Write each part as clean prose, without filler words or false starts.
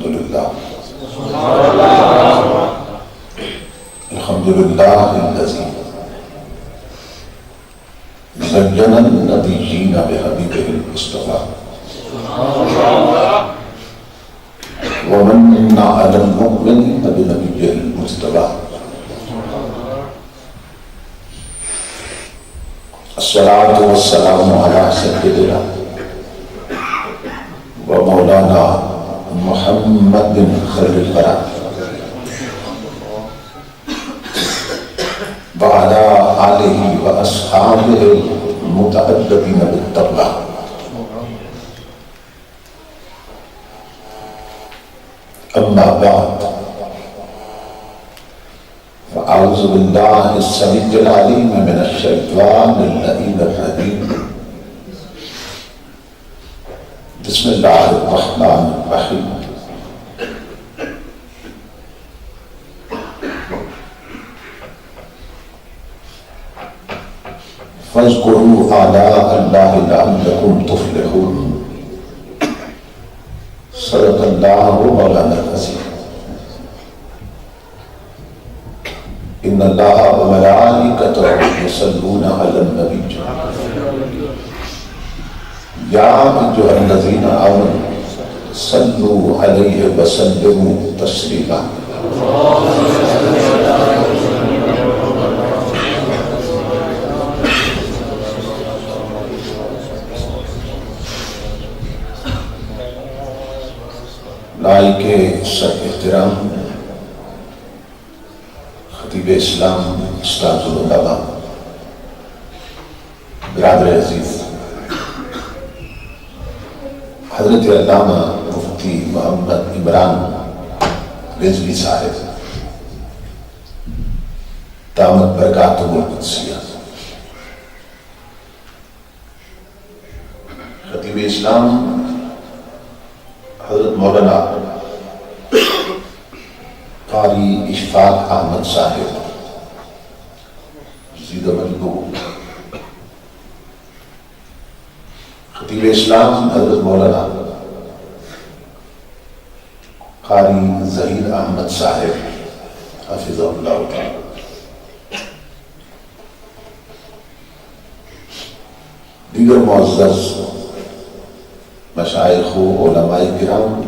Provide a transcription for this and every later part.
الحمدللہ الحمدللہ الذی زین النبیین بحبیبہ المصطفیٰ ومن علی المؤمنین بنبیہ المجتبیٰ الصلاۃ والسلام علی سیدنا و مولانا محمد بن خیر الورا وعلی آلہ و اصحابہ المتأدبین بالتقویٰ. اما بعد فاعوذ باللہ السمیع العلیم من الشیطان اللعین الرجیم. بسم اللہ الرحمن الرحیم. فاذکروا آلاء اللہ لعلکم تفلحون. صدق اللہ مولانا العظیم. ان اللہ وملائکتہ یصلون علی النبی یا ایھا الذین آمنوا صلوا علیہ وسلموا تسلیما. لائق سر احترام خطیب اسلام استاد العلماء برادر عزیز حضرت علامہ مفتی محمد عمران رضوی صاحب دامت برکاتہ القدسیہ، خطیب اسلام حضرت مولانا قاری اشفاق احمد صاحب زیدہ مجدود، خطیب اسلام حضرت مولانا قاری ظہیر احمد صاحب حفظہ اللہ تعالی، دیگر معزز مشائخ و علماء کرام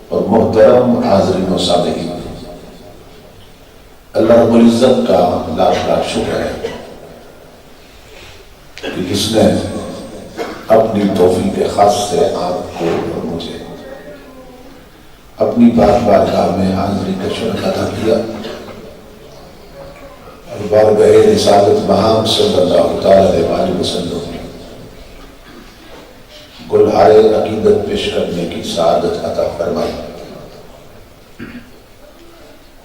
اور محترم حاضرین و سامعین، اللہ رب العزت کا لاکھ لاکھ شکر ہے کہ جس نے اپنی توفیق خاص سے آپ کو اور مجھے اپنی بارگاہ میں حاضری کا شرف عطا کیا اور بارگاہ رسالت مآب صلی اللہ تعالی علیہ وسلم گلہائے عقیدت پیش کرنے کی سعادت عطا فرمائی.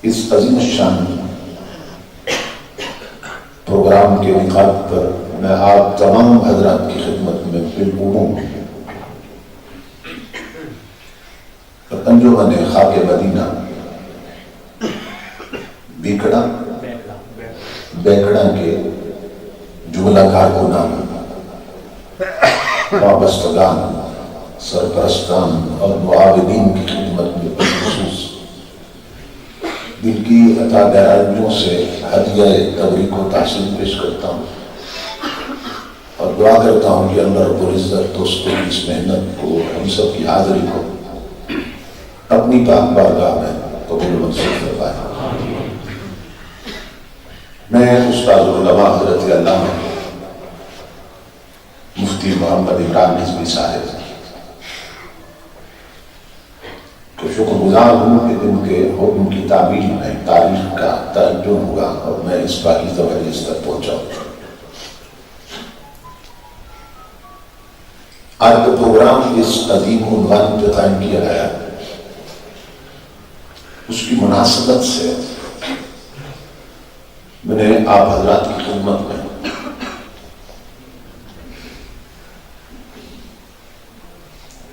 اس عظیم الشان پروگرام کے انعقاد پر میں آپ تمام حضرات کی خدمت میں بالعموم انجمن خاک مدینہ بیکڑا کے جملہ کارکنان، وابستگان، سرپرستان اور معاونین کی خدمت میں بالخصوص دل کی عطا گہرائیوں سے ہدیہ تبریک و تحسین پیش کرتا ہوں اور دعا کرتا ہوں کہ اللہ رب العزت دوستوں کی اس محنت کو، ہم سب کی حاضری کو اپنی پاک بارگاہ میں قبول منظور فرمائے. میں استاد العلماء حضرت علامہ مفتی محمد عمران رضوی صاحب تو شکر گزار ہوں کہ ان کے حکم کی تعمیل میں تاریخ کا تعین ہوا اور میں اس پاکیزہ مجلس تک پہنچا. آج کا پروگرام اس عظیم عنوان پہ قائم کیا گیا، اس کی مناسبت سے میں نے آپ حضرات کی خدمت میں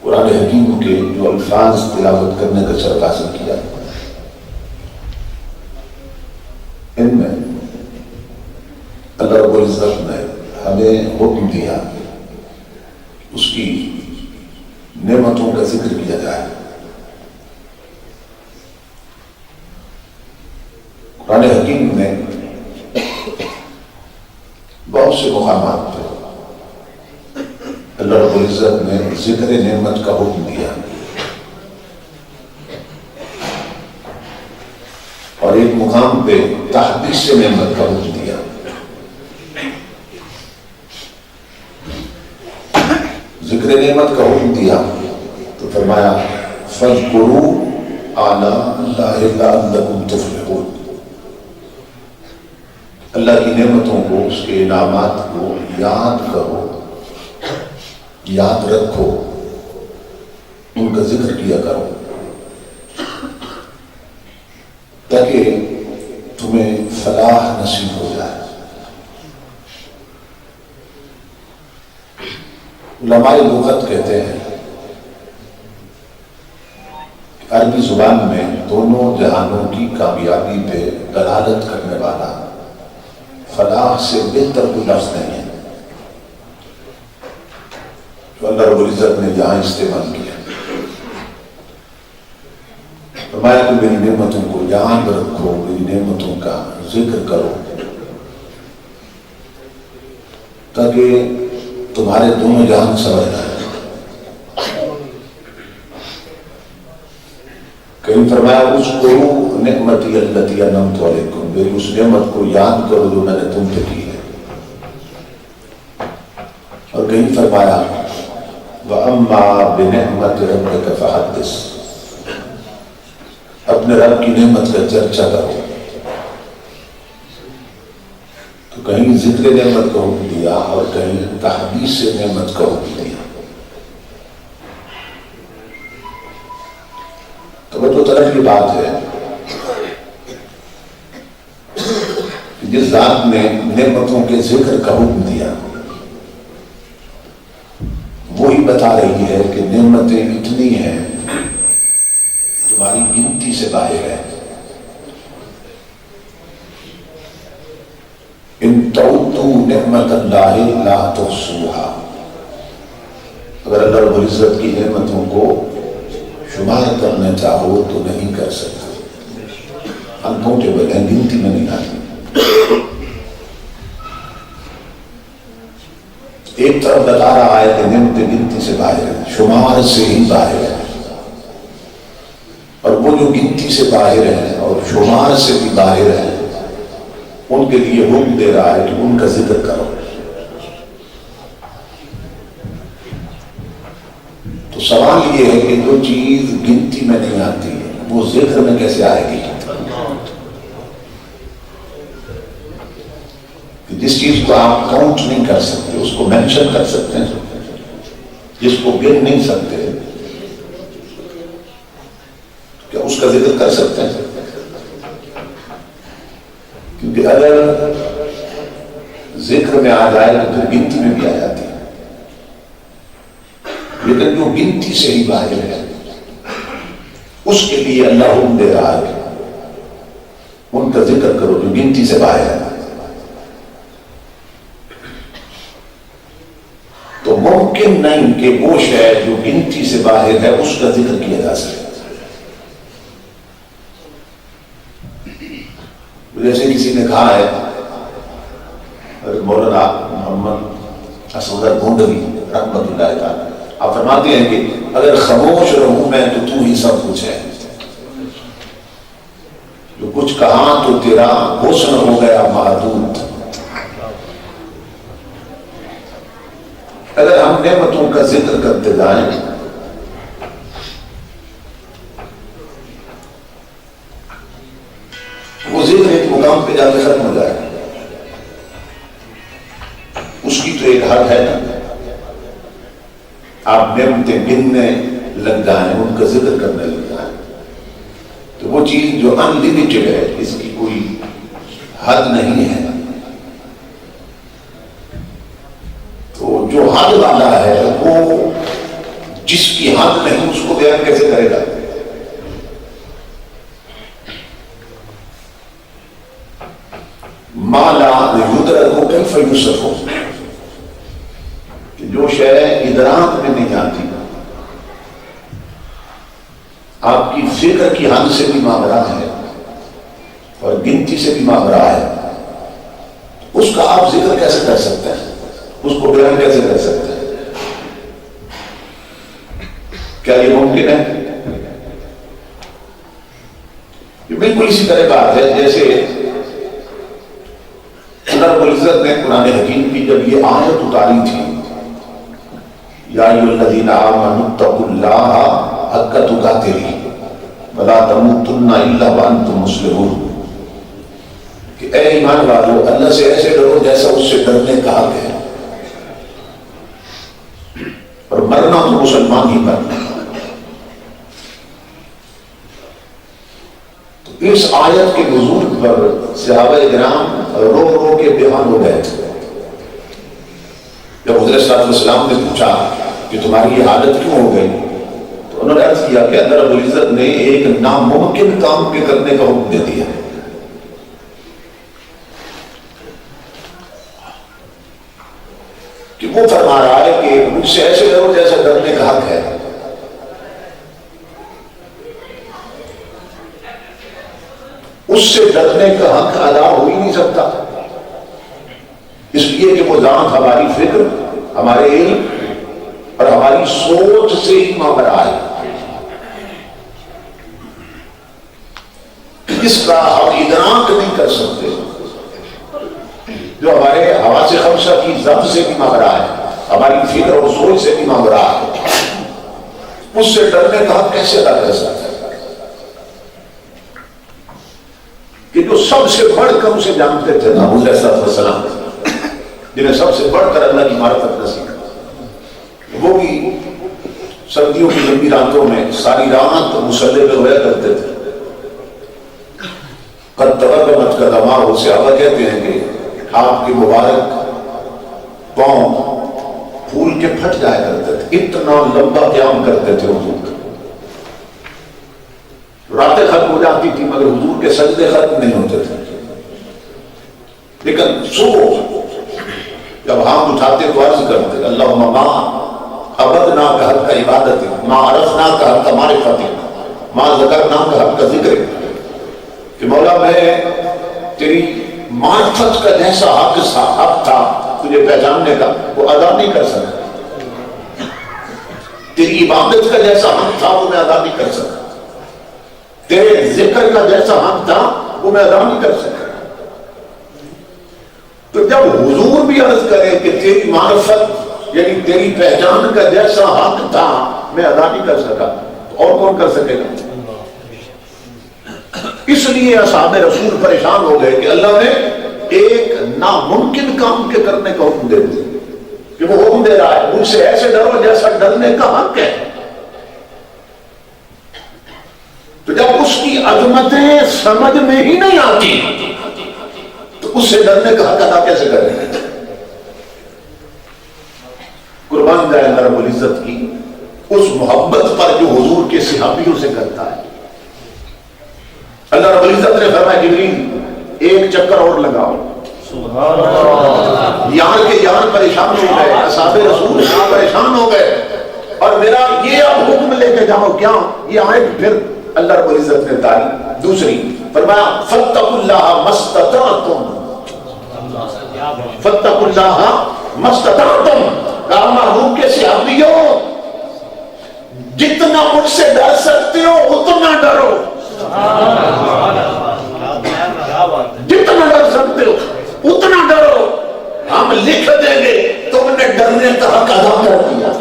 قرآن حکیم کے جو الفاظ تلاوت کرنے کا شرف حاصل کیا، ان میں اللہ رب العزت نے ہمیں حکم دیا اس کی نعمتوں کا ذکر کیا جائے اللہ رب العزت نے ذکر نعمت کا حکم دیا اور ایک مقام پہ تحدیث نعمت کا حکم دیا. ذکر نعمت کا حکم دیا تو فرمایا فَاذْكُرُوا آلَاءَ اللَّهِ لَعَلَّكُمْ تُفْلِحُونَ. اللہ کی نعمتوں کو، اس کے انعامات کو یاد کرو، یاد رکھو، ان کا ذکر کیا کرو تاکہ تمہیں فلاح نصیب ہو جائے. علماء لغت کہتے ہیں کہ عربی زبان میں دونوں جہانوں کی کامیابی پہ دلالت کرنے والا فلاح سے بہتر کوئی لفظ نہیں ہے جو اللہ رب العزت نے یہاں استعمال کیا. فرمایا کہ میری نعمتوں کو یاد رکھو، میری نعمتوں کا ذکر کرو تاکہ تمہارے دونوں جہان سمجھ جائیں. کہیں فرمایا اذکروا نعمتی التی انعمت علیکم، میری اس نعمت کو یاد کرو جو میں نے تم پہ کی ہے. اور کہیں فرمایا وَأَمَّا بِنِعْمَةِ رَبِّكَ فَحَدِّثْ، اپنے رب کی نعمت کا چرچا کرو. تو کہیں ذکر نعمت کا حکم دیا اور کہیں تحدیث سے نعمت کا حکم دیا. توجہ طرف کی بات ہے کہ جس ذات نے نعمتوں کے ذکر کا حکم دیا وہی بتا رہی ہے کہ نعمتیں اتنی ہیں تمہاری گنتی سے باہر ہے. ان تعدوا نعمت اللہ لا تحصوها، اگر اللہ رب العزت کی نعمتوں کو شمار کرنا چاہو تو نہیں کر سکتے. انکاؤنٹیبل ہے، گنتی میں نہیں آتی. ایک طرف بتا رہا ہے کہ نعمتیں گنتی سے باہر ہے، شمار سے ہی باہر ہے، اور وہ جو گنتی سے باہر ہیں اور شمار سے بھی باہر ہیں ان کے لیے حکم دے رہا ہے کہ ان کا ذکر کرو. تو سوال یہ ہے کہ جو چیز گنتی میں نہیں آتی وہ ذکر میں کیسے آئے گی؟ جس چیز کو آپ کاؤنٹ نہیں کر سکتے اس کو مینشن کر سکتے ہیں، جس کو گن نہیں سکتے کیا اس کا ذکر کر سکتے ہیں؟ کیونکہ اگر ذکر میں آ جائے تو پھر گنتی میں بھی آ جاتی ہے. لیکن جو گنتی سے ہی باہر ہے اس کے لیے اللہ حکم دے رہا ہے ان کا ذکر کرو جو گنتی سے باہر ہے. تو ممکن نہیں کہ وہ شے جو گنتی سے باہر ہے اس کا ذکر کیا جا سکے. جیسے کسی نے کہا ہے مولانا محمد اسد گونڈوی رحمۃ اللہ تعالی، آپ فرماتے ہیں کہ اگر خاموش رہوں میں تو تو ہی سب کچھ ہے، جو کچھ کہا تو تیرا حسن ہو گیا محدود. اگر ہم نعمتوں کا ذکر کرتے جائیں وہ ذکر ایک مقام پہ جا کے ختم ہو جائے. اس کی تو ایک حد ہے نا. آپ نعمتیں گننے لگ جائیں، ان کا ذکر کرنے لگ جائیں تو وہ چیز جو ان لمیٹڈ ہے، اس کی کوئی حد نہیں ہے. تو جو حد والا ہے وہ جس کی حد نہیں اس کو بیان کیسے کرے گا؟ مالا یدرک کیف یوصف، جو شے ادراک میں نہیں آتی، آپ کی فکر کی حد سے بھی ماورا ہے اور گنتی سے بھی ماورا ہے، اس کا آپ ذکر کیسے کر سکتے ہیں؟ اس کو بیان کیسے کر سکتے ہیں؟ کیا یہ ممکن ہے؟ یہ بالکل اسی طرح بات ہے جیسے اللہ رب العزت نے قرآن حکیم کی جب یہ آیت اتاری تھی، یا ایھا الذین آمنوا اتقوا اللہ حق تقاتہ ولا تموتن الا وانتم مسلمون، کہ اے ایمان والو اللہ سے ایسے ڈرو جیسا اس سے ڈرنے کا حق ہے، اور مرنا تو مسلمان ہی مرنا۔ تو اس آیت کے نزول پر صحابہ کرام رو رو کے بیان ہو گئے تھے۔ جب حضرت صلی اللہ علیہ وسلم نے پوچھا کہ تمہاری یہ حالت کیوں ہو گئی، تو انہوں نے عرض کیا کہ اللہ رب العزت نے ایک ناممکن کام کے کرنے کا حکم دے دیا، کہ وہ فرما رہا ہے کہ مجھ سے ایسے ڈرو جیسا ڈرنے کا حق ہے۔ اس سے ڈرنے کا حق ادا ہو ہی نہیں سکتا، اس لیے کہ وہ ذات ہماری فکر، ہمارے علم اور ہماری سوچ سے ہی ماورا ہے، اس کا ہم ادراک نہیں کر سکتے، جو ہمارے حواس خمسہ کی ضبط سے بھی ماورا ہے، ہماری فکر اور سوچ سے بھی ماورا ہے، اس سے ڈرنے کا حق کیسے ادا کر سکتا ہے؟ کہ جو سب سے بڑھ کر اسے جانتے تھے نا حضرت صلی اللہ علیہ وسلم، جنہیں سب سے بڑھ کر اللہ کی معرفت نصیب، وہ بھی سردیوں کی لمبی راتوں میں ساری رات مصلی پہ ہویا کرتے تھے۔ قد تورمت قدماہ، صحابہ کہتے ہیں کہ آپ کے مبارک پاؤں پھول کے پھٹ جایا کرتے تھے، اتنا لمبا قیام کرتے تھے حضور۔ راتیں ختم ہو جاتی تھی مگر حضور کے سجدے ختم نہیں ہوتے تھے، لیکن صبح جب ہاتھ اٹھاتے تو عرض کرتے اللہم ما عبدنا کا حق کا عبادت، ما عرفنا کا حق کا معرفت، ما ذکرنا کا حق کا ذکر، کہ مولا میں تیری معرفت کا جیسا حق تھا تجھے پہچاننے کا وہ ادا نہیں کر سکا، تیری عبادت کا جیسا حق تھا وہ میں ادا نہیں کر سکا، تیرے ذکر کا جیسا حق تھا وہ میں ادا نہیں کر سکا۔ تو جب حضور بھی عرض کرے کہ تیری معرفت یعنی تیری پہچان کا جیسا حق تھا میں ادا نہیں کر سکا، تو اور کون کر سکے گا؟ اس لیے اصحاب رسول پریشان ہو گئے کہ اللہ نے ایک ناممکن کام کے کرنے کا حکم دے دیا، کہ وہ حکم دے رہا ہے مجھ سے ایسے ڈرو جیسا ڈرنے کا حق ہے۔ تو جب اس کی عظمتیں سمجھ میں ہی نہیں آتی تو اس سے ڈرنے کا حق ادا کیسے کریں؟ قربان جائے اللہ رب العزت کی اس محبت پر جو حضور کے صحابیوں سے کرتا ہے۔ اللہ رب العزت نے فرمایا جبریل ایک چکر اور لگاؤ، سبحان اللہ، یار کے یار پریشان ہو گئے، اصحاب رسول پریشان ہو گئے، اور میرا یہ اب حکم لے کے جاؤ، کیا یہ آیت پھر اللہ رب العزت نے تعلیم دوسری فرمایا فاتقوا اللہ ما استطعتم، فاتقوا اللہ ما استطعتم، کہا محبوب کے صحابیوں جتنا مجھ سے ڈر سکتے ہو اتنا ڈرو، جتنا ڈر سکتے ہو اتنا ڈرو، ہم لکھ دیں گے تم نے ڈرنے کا حق ادا کر دیا،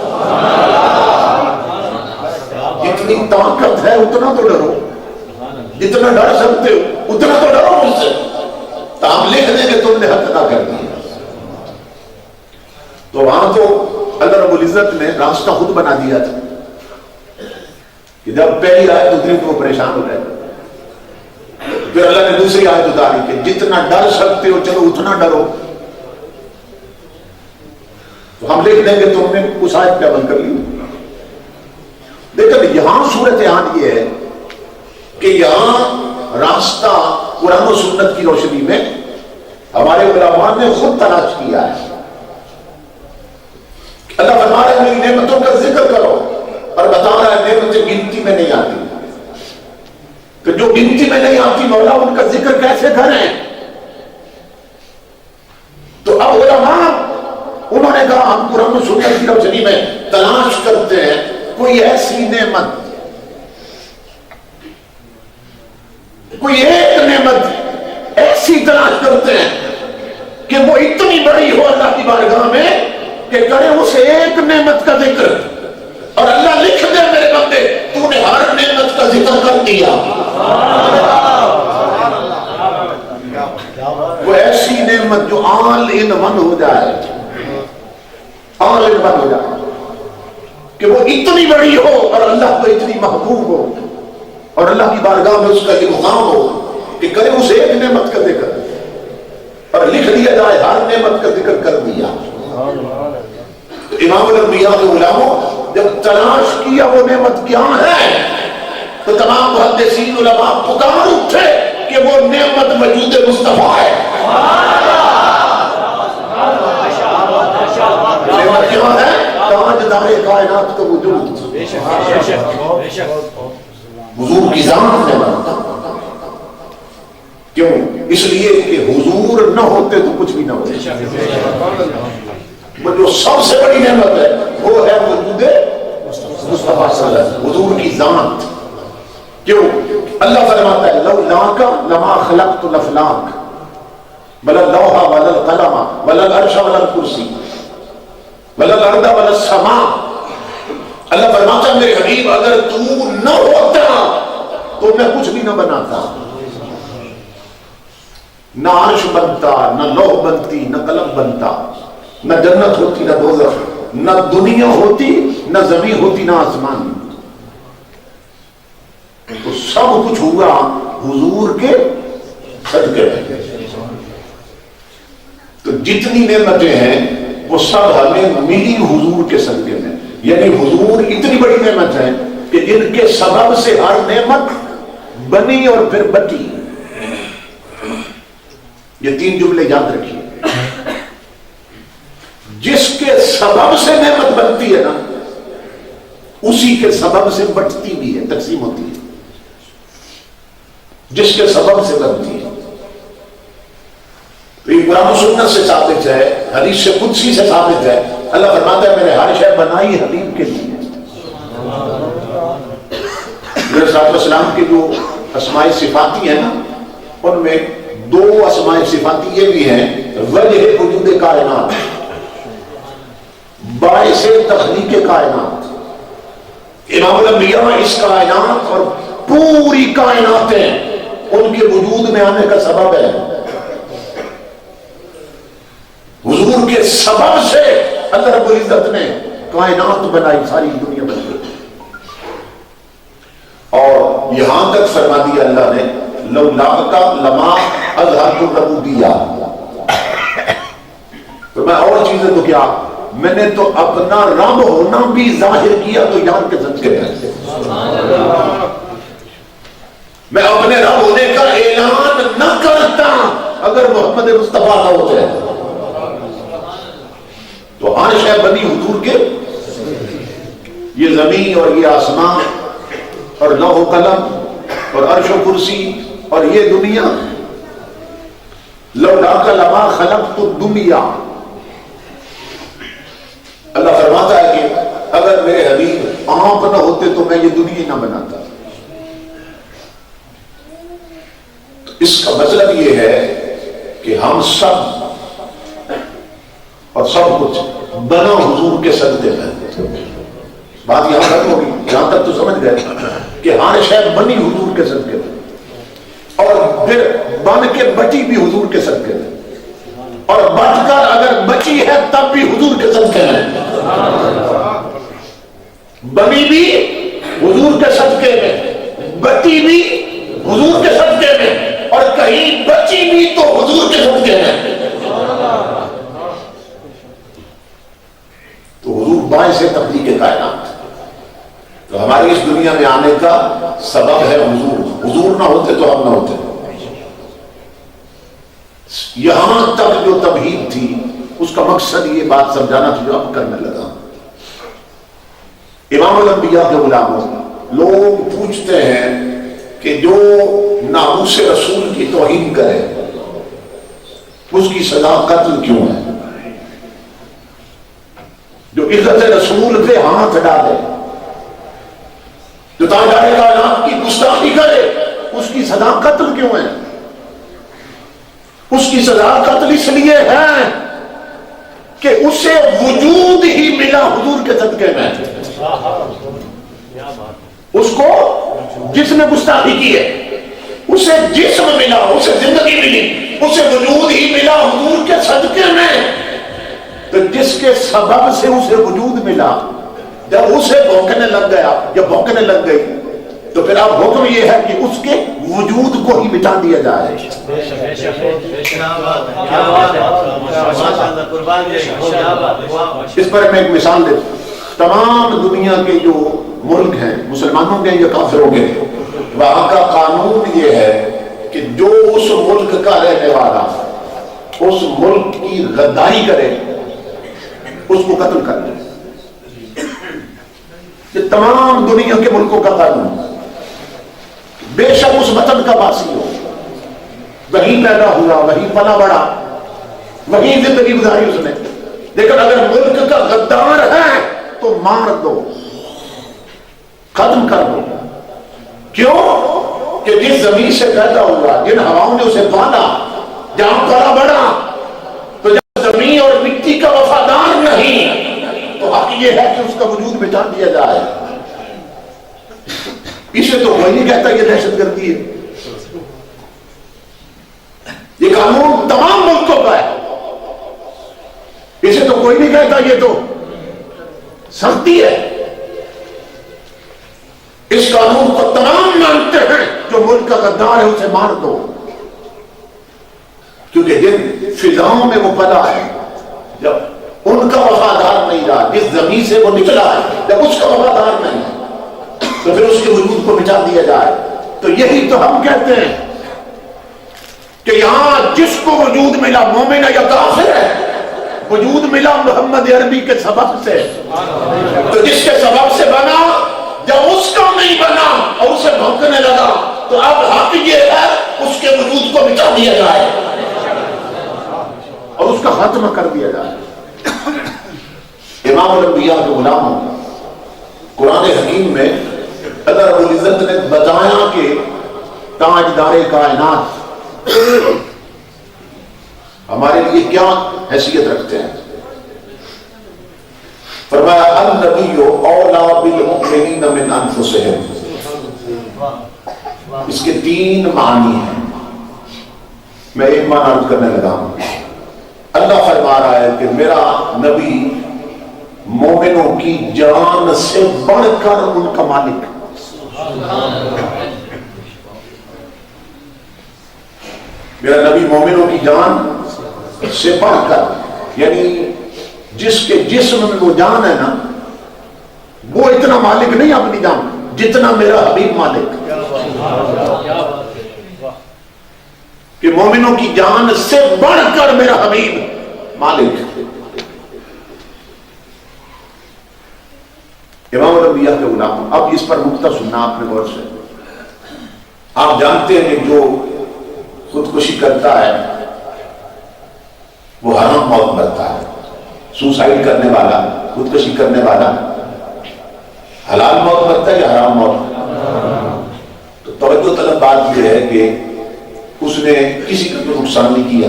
جتنی طاقت ہے اتنا تو ڈرو، جتنا ڈر سکتے ہو اتنا تو ڈرو مجھ سے، تو ہم لکھ دیں گے تم نے حق ادا کر دیا۔ تو وہاں تو اللہ رب العزت نے راستہ خود بنا دیا تھا کہ جب پہلی آیت اتری تو وہ پریشان ہو گئے، پھر اللہ نے دوسری آیت اتاری کہ جتنا ڈر سکتے ہو چلو اتنا ڈرو، تو ہم لکھ دیں گے تم نے اس آیت پہ عمل کر لی۔ لیکن یہاں صورتحال یہ ہے کہ یہاں راستہ قرآن و سنت کی روشنی میں ہمارے علماء نے خود تلاش کیا ہے۔ اللہ فرما رہا ہے میری نعمتوں کا ذکر کرو، اور بتا رہا ہے نعمتیں گنتی میں نہیں آتی، کہ جو گنتی میں نہیں آتی مولا ان کا ذکر کیسے کریں؟ تو اب علماء انہوں نے کہا ہم قرآن و سنت کی روشنی میں تلاش کرتے ہیں کوئی ایسی نعمت، کوئی ایک نعمت ایسی تلاش کرتے ہیں کہ وہ اتنی بڑی ہو اللہ کی بارگاہ میں کہ کرے اس ایک نعمت کا ذکر اور اللہ لکھ دے میرے بندے تو نے ہر نعمت کا ذکر کر دیا. وہ ایسی نعمت جو آل ان ون ہو جائے، آل ان ون ہو جائے کہ وہ اتنی بڑی ہو اور اللہ کو اتنی محبوب ہو اور اللہ کی بارگاہ میں اس کا یہ مقام ہو کہ کرے اس ایک نعمت کا ذکر اور لکھ دیا جائے ہر نعمت کا ذکر کر دیا. تو امام الانبیاء کے علماء جب تلاش کیا وہ نعمت کیا ہے تو تمام محدثین علماء پکار اٹھے کہ وہ نعمت وجود مصطفیٰ ہے. نعمت کیا ہے؟ تاجدار کائنات کا وجود، حضور کی ذات نعمت. کیوں؟ اس لیے کہ حضور نہ ہوتے تو کچھ بھی نہ ہوتے. وہ جو سب سے بڑی نعمت ہے وہ ہے وجود مصطفیٰ صلی اللہ علیہ وسلم، حضور کی ذات. کیوں؟ اللہ فرماتا ہے لولاک لما خلقت الافلاک ولا اللوح ولا القلم ولا العرش ولا الکرسی ولا الارض ولا السماء. اللہ فرماتا ہے میرے حبیب اگر تو نہ ہوتا تو میں کچھ بھی نہ بناتا. نہ عرش بنتا، نہ لوح بنتی، نہ قلم بنتا، نہ جنت ہوتی، نہ دوزخ، نہ دنیا ہوتی، نہ زمین ہوتی، نہ آسمان. تو سب کچھ ہوا حضور کے صدقے میں. تو جتنی نعمتیں ہیں وہ سب ہمیں ملی حضور کے صدقے میں. یعنی حضور اتنی بڑی نعمت ہے کہ جن کے سبب سے ہر نعمت بنی اور پھر بٹی. یہ تین جملے یاد رکھیے. جس کے سبب سے نعمت بنتی ہے نا اسی کے سبب سے بٹتی بھی ہے، تقسیم ہوتی ہے. جس کے سبب سے بنتی ہے. تو یہ قرآن و سنت سے ثابت ہے، حدیث قدسی سے ثابت ہے. اللہ فرماتا ہے میں نے ہر شے بنائی حبیب کے لیے. نبی صلی اللہ علیہ وسلم کی جو اسماء صفاتی ہیں نا ان میں دو اسماء صفاتی یہ بھی ہیں وجہ وجود کائنات، باعث تخلیق کائنات. امام الانبیاء اس کائنات اور پوری کائناتیں ان کے وجود میں آنے کا سبب ہے. حضور کے سبب سے اللہ رب العزت نے کائنات بنائی، ساری دنیا بنائی. اور یہاں تک فرما دیا اللہ نے لولاک لما اظہرت الربوبیہ. تو میں اور چیزیں تو کیا، میں نے تو اپنا رب ہونا بھی ظاہر کیا تو یار کے صدقے میں. میں اپنے رب ہونے کا اعلان نہ کرتا اگر محمد مصطفیٰ نہ ہوتے. تو ہر شے بنی حضور کے. یہ زمین اور یہ آسمان اور لوح و قلم اور عرش و کرسی اور یہ دنیا. لولاک لما خلقت الدنیا. اللہ فرماتا ہے کہ اگر میرے حبیب آپ نہ ہوتے تو میں یہ دنیا نہ بناتا. تو اس کا مطلب یہ ہے کہ ہم سب اور سب کچھ بنا حضور کے صدقے میں. بات یہاں ختم ہوگی. یہاں تک تو سمجھ گئے کہ ہر شے بنی حضور کے صدقے میں اور پھر بن کے بچی بھی حضور کے صدقے میں اور بچ کر اگر بچی ہے تب بھی حضور کے صدقے میں. بنی بھی حضور کے صدقے میں، بچی بھی حضور کے صدقے میں اور کہیں بچی بھی تو حضور کے صدقے میں. تو حضور باعث تخلیق کائنات. تو ہمارے اس دنیا میں آنے کا سبب ہے حضور. حضور نہ ہوتے تو ہم نہ ہوتے. یہاں تک جو تمہید تھی اس کا مقصد یہ بات سمجھانا تھا جو اب کرنے لگا. امام الانبیاء کے غلام لوگ پوچھتے ہیں کہ جو ناموس رسول کی توہین کرے اس کی سزا قتل کیوں ہے؟ جو عزت رسول پہ ہاتھ ڈالے جو تاجدار کائنات کی گستاخی کرے اس کی سزا قتل کیوں ہے؟ اس کی سزا قتل اس لیے ہے کہ اسے وجود ہی ملا حضور کے صدقے میں. اس کو جس نے گستاخی کی ہے اسے جسم ملا، اسے زندگی ملی، اسے وجود ہی ملا حضور کے صدقے میں. تو جس کے سبب سے اسے وجود ملا، جب اسے بھونکنے لگ گیا یا بھونکنے لگ گئی تو پھر اب حکم یہ ہے کہ اس کے وجود کو ہی مٹا دیا جائے. اس پر میں ایک مثال دیتا ہوں. تمام دنیا کے جو ملک ہیں، مسلمانوں کے یا کافروں کے، وہاں کا قانون یہ ہے کہ جو اس ملک کا رہنے والا اس ملک کی غداری کرے اس کو قتل کر دے. یہ تمام دنیا کے ملکوں کا قانون، بے شک اس وطن کا باسی ہو، وہیں پیدا ہوا، وہیں پلا بڑا، وہیں زندگی گزاری اس نے، لیکن اگر ملک کا غدار ہے تو مار دو، ختم کر دو. کیوں؟ کہ جس زمین سے پیدا ہوا، جن ہواؤں نے اسے پالا، جہاں پلا بڑا، تو جب زمین اور مٹی کا وفادار نہیں تو حق یہ ہے کہ اس کا وجود مٹا دیا جائے. اسے تو کوئی نہیں کہتا یہ دہشت گردی ہے. یہ قانون تمام ملکوں کا ہے. اسے تو کوئی نہیں کہتا یہ تو سختی ہے. اس قانون کو تمام مانتے ہیں. جو ملک کا غدار ہے اسے مار دو، کیونکہ جن فضاؤں میں وہ پلا ہے، جب ان کا وفادار نہیں رہا، جس زمین سے وہ نکلا ہے جب اس کا وفادار نہیں تو پھر اس کے وجود کو مٹا دیا جائے. تو یہی تو ہم کہتے ہیں کہ یہاں جس کو وجود ملا، مومن یا کافر ہے، وجود ملا محمد عربی کے سبب سے. تو جس کے سبب سے بنا، جب اس کا نہیں بنا اور اسے بھونکنے لگا تو اب حق یہ ہے اس کے وجود کو مٹا دیا جائے اور اس کا خاتمہ کر دیا جائے. امام الانبیاء کے غلاموں، قرآن حکیم میں اللہ رب العزت نے بتایا کہ تاجدار کائنات ہمارے لیے کیا حیثیت رکھتے ہیں. فرمایا النبی اولیٰ بالمؤمنین من انفسہم. اس کے 3 معنی ہیں، میں ایک معنی عرض کرنے لگا ہوں. اللہ فرما رہا ہے کہ میرا نبی مومنوں کی جان سے بڑھ کر ان کا مالک. میرا نبی مومنوں کی جان سے بڑھ کر، یعنی جس کے جسم میں وہ جان ہے نا، وہ اتنا مالک نہیں اپنی جان جتنا میرا حبیب مالک. کہ مومنوں کی جان سے بڑھ کر میرا حبیب مالک. امام الانبیاء کے غلام، اب اس پر نقطہ سننا آپ نے غور سے. آپ جانتے ہیں کہ جو خودکشی کرتا ہے وہ حرام موت مرتا ہے. سوسائڈ کرنے والا، خودکشی کرنے والا حلال موت مرتا ہے یا حرام موت؟ تو توجہ طلب بات یہ ہے کہ اس نے کسی کا تو نقصان نہیں کیا،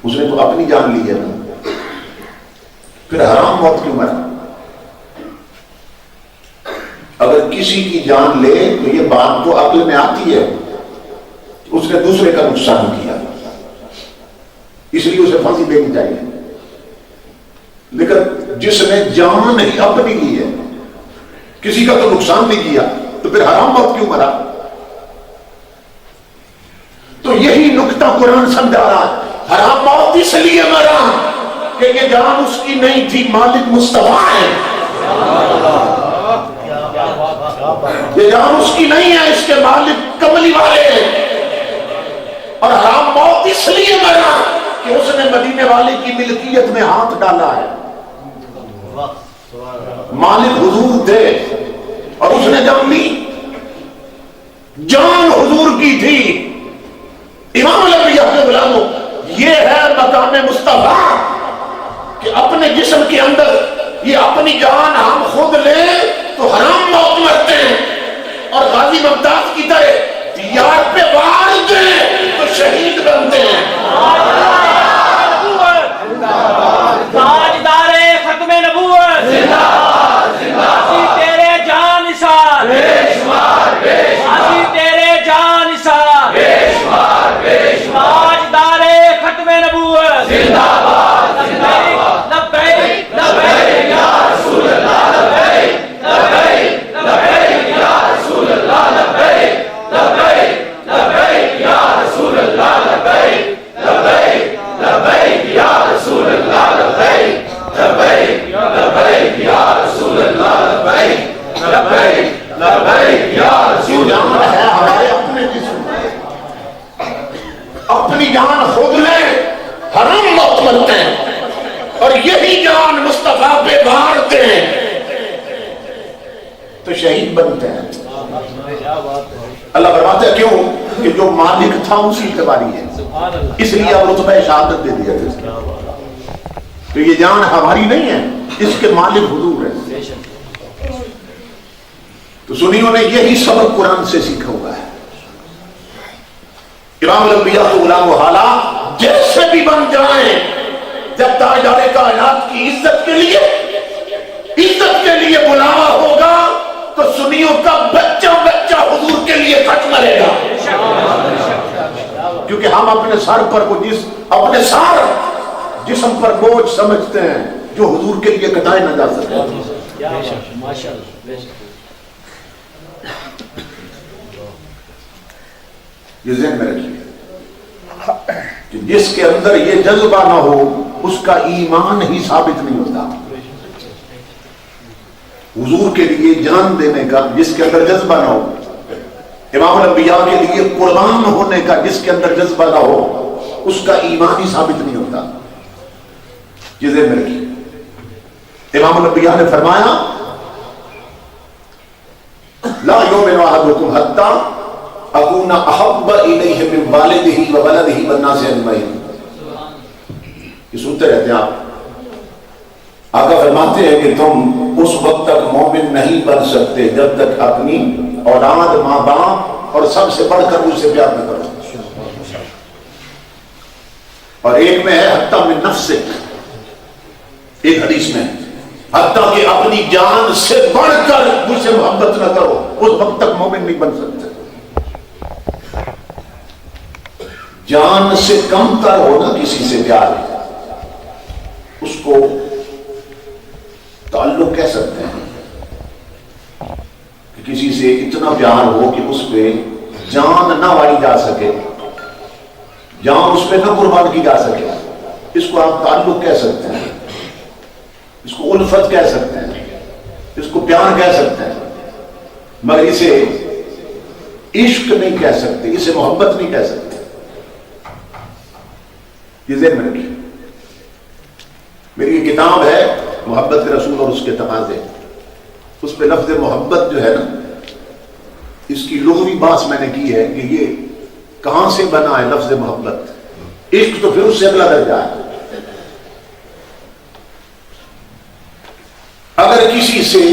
اس نے تو اپنی جان لی ہے نا، پھر حرام موت کیوں مرا؟ اگر کسی کی جان لے تو یہ بات تو عقل میں آتی ہے اس نے دوسرے کا نقصان کیا، اس لیے اسے پھانسی دینی چاہیے. لیکن جس نے جان ہی اپنی لی ہے، کسی کا تو نقصان نہیں کیا، تو پھر حرام موت کیوں مرا؟ تو یہی نقطہ قرآن سمجھا رہا ہے. حرام موت اس لیے مرا کہ یہ جان اس کی نہیں تھی، مالک مصطفیٰ ہے. یہ جان اس کی نہیں ہے، اس کے مالک کملی والے ہیں. اور حرام موت اس لیے مرا کہ اس نے مدینے والے کی ملکیت میں ہاتھ ڈالا ہے. مالک حضور تھے اور اس نے جان لی. جان حضور کی تھی. امام الانبیاء کے غلاموں، یہ ہے مقام مصطفیٰ کہ اپنے جسم کے اندر یہ اپنی جان ہم خود لیں تو حرام موت مرتے ہیں، اور غازی ممتاز کی طرح یار پہ وار دیں تو شہید بنتے ہیں۔ تاجدار ختم نبوت اسی تیرے جان نثار، اسی تیرے جان نثار، تاجدار ختم نبوت لبیک لبیک یا رسول اللہ، لبیک لبیک لبیک یا رسول اللہ، لبیک لبیک لبیک یا رسول اللہ، لبیک لبیک لبیک یا رسول اللہ، لبیک لبیک لبیک یا رسول اللہ، لبیک لبیک لبیک یا رسول جان اللہ۔ ہے ہمارے اپنے جسم، اپنی جان خود لیں حرام موت مرتے ہیں، اور یہی جان مصطفیٰ پہ مارتے ہیں تو شہید بنتے ہیں۔ اللہ فرماتا ہے کیوں کہ جو مالک تھا اسی کے باری ہے، اس لیے اب رتبہ شہادت دے دیا تھا۔ تو یہ جان ہماری نہیں ہے، اس کے مالک حضور ہے۔ تو سنیوں نے یہی سبق قرآن سے سیکھا ہوا ہے۔ امام الانبیاء تو غلام و حالہ جیسے بھی بن جائیں، جب تاجدار کائنات کی عزت کے لیے بلاوا ہوگا تو سنیوں کا بچہ بچہ حضور کے لیے کٹ مرے گا، کیونکہ ہم اپنے سر پر اپنے سار جسم پر بوجھ سمجھتے ہیں جو حضور کے لیے کٹائے نہ جا سکتے۔ یہ ذہن میں رکھیے کہ جس کے اندر یہ جذبہ نہ ہو اس کا ایمان ہی ثابت نہیں ہوتا۔ حضور کے لیے جان دینے کا جس کے اندر جذبہ نہ ہو، امام الانبیاء کے لیے قربان ہونے کا جس کے اندر جذبہ نہ ہو، اس کا ایمان ہی ثابت نہیں ہوتا۔ یہ ذہن میں رکھیے۔ امام الانبیاء نے فرمایا لا یؤمن احدکم حتی اکون احب الیہ من والدہ وولدہ والناس اجمعین۔ یہ سنتے رہتے ہیں آپ۔ آقا فرماتے ہیں کہ تم اس وقت تک مومن نہیں بن سکتے جب تک اپنی اولاد، ماں باپ اور سب سے بڑھ کر مجھ سے پیار نہ کرو۔ اور ایک میں ہے حتی من نفسک، ایک حدیث میں حتیٰ کہ اپنی جان سے بڑھ کر مجھ سے محبت نہ کرو، اس وقت تک مومن نہیں بن سکتے۔ جان سے کم تر ہونا کسی سے پیار ہے، اس کو تعلق کہہ سکتے ہیں کہ کسی سے اتنا پیار ہو کہ اس پہ جان نہ واڑی جا سکے، جان اس پہ نہ قربان کی جا سکے، اس کو آپ تعلق کہہ سکتے ہیں، اس کو الفت کہہ سکتے ہیں، اس کو پیار کہہ سکتے ہیں، مگر اسے عشق نہیں کہہ سکتے، اسے محبت نہیں کہہ سکتے۔ یہ ذہن میں رکھیے۔ میری یہ کتاب ہے محبت رسول اور اس کے تقاضے، اس پہ لفظ محبت جو ہے نا، اس کی لغوی بات میں نے کی ہے کہ یہ کہاں سے بنا ہے لفظ محبت۔ عشق تو پھر اس سے اگلا درجہ ہے۔ اگر کسی سے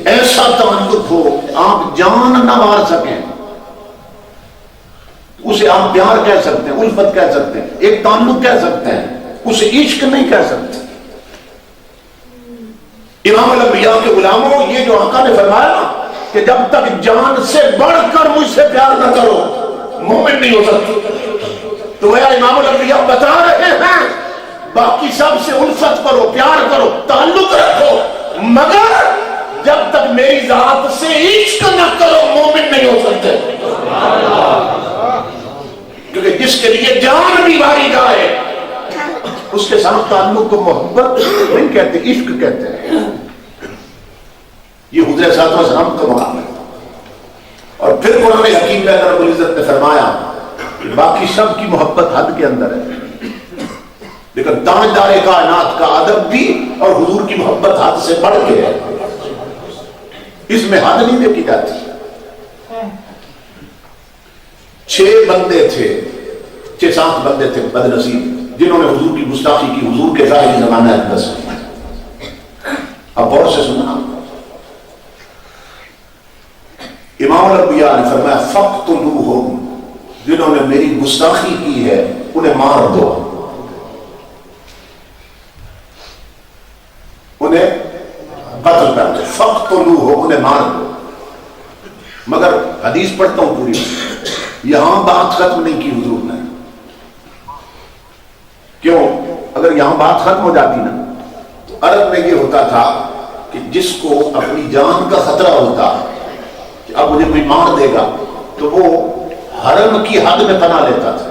ایسا تعلق ہو آپ جان نہ مار سکیں، اسے آپ پیار کہہ سکتے ہیں، الفت کہہ سکتے ہیں، ایک تعلق کہہ سکتے ہیں، اسے عشق نہیں کہہ سکتے۔ امام الانبیاء کے غلاموں، یہ جو آقا نے فرمایا نا کہ جب تک جان سے بڑھ کر مجھ سے پیار نہ کرو مومن نہیں ہو سکتے، تو وہ امام الانبیاء بتا رہے ہیں باقی سب سے الفت کرو، پیار کرو، تعلق رکھو، مگر جب تک میری ذات سے عشق نہ کرو مومن نہیں ہو سکتے۔ کیونکہ جس کے لیے جان بھی ماری جائے اس کے ساتھ تعلق کو محبت نہیں کہتے، عشق کہتے ہیں۔ یہ حضرت صلی اللہ علیہ وسلم کا مقام ہے۔ اور پھر قرآن حکیم میں رب العزت نے فرمایا باقی سب کی محبت حد کے اندر ہے، لیکن تاجدار کائنات کا ادب بھی اور حضور کی محبت حد سے بڑھ کے ہے، اس میں حد نہیں دیکھی جاتی۔ 6 بندے تھے، 6-7 بندے تھے بد نصیب جنہوں نے حضور کی گستاخی کی، حضور کے ظاہری زمانہ اندر سے۔ اب غور سے سننا، گستاخی کی ہے انہیں مار دو، انہیں قتل کر دو، فقتلوہ، انہیں مار دو۔ مگر حدیث پڑھتا ہوں پوری، یہاں بات ختم نہیں کی حضور نے۔ کیوں؟ اگر یہاں بات ختم ہو جاتی نا تو عرب میں یہ ہوتا تھا کہ جس کو اپنی جان کا خطرہ ہوتا کہ اب مجھے کوئی مار دے گا تو وہ حرم کی حد میں پناہ لیتا تھا۔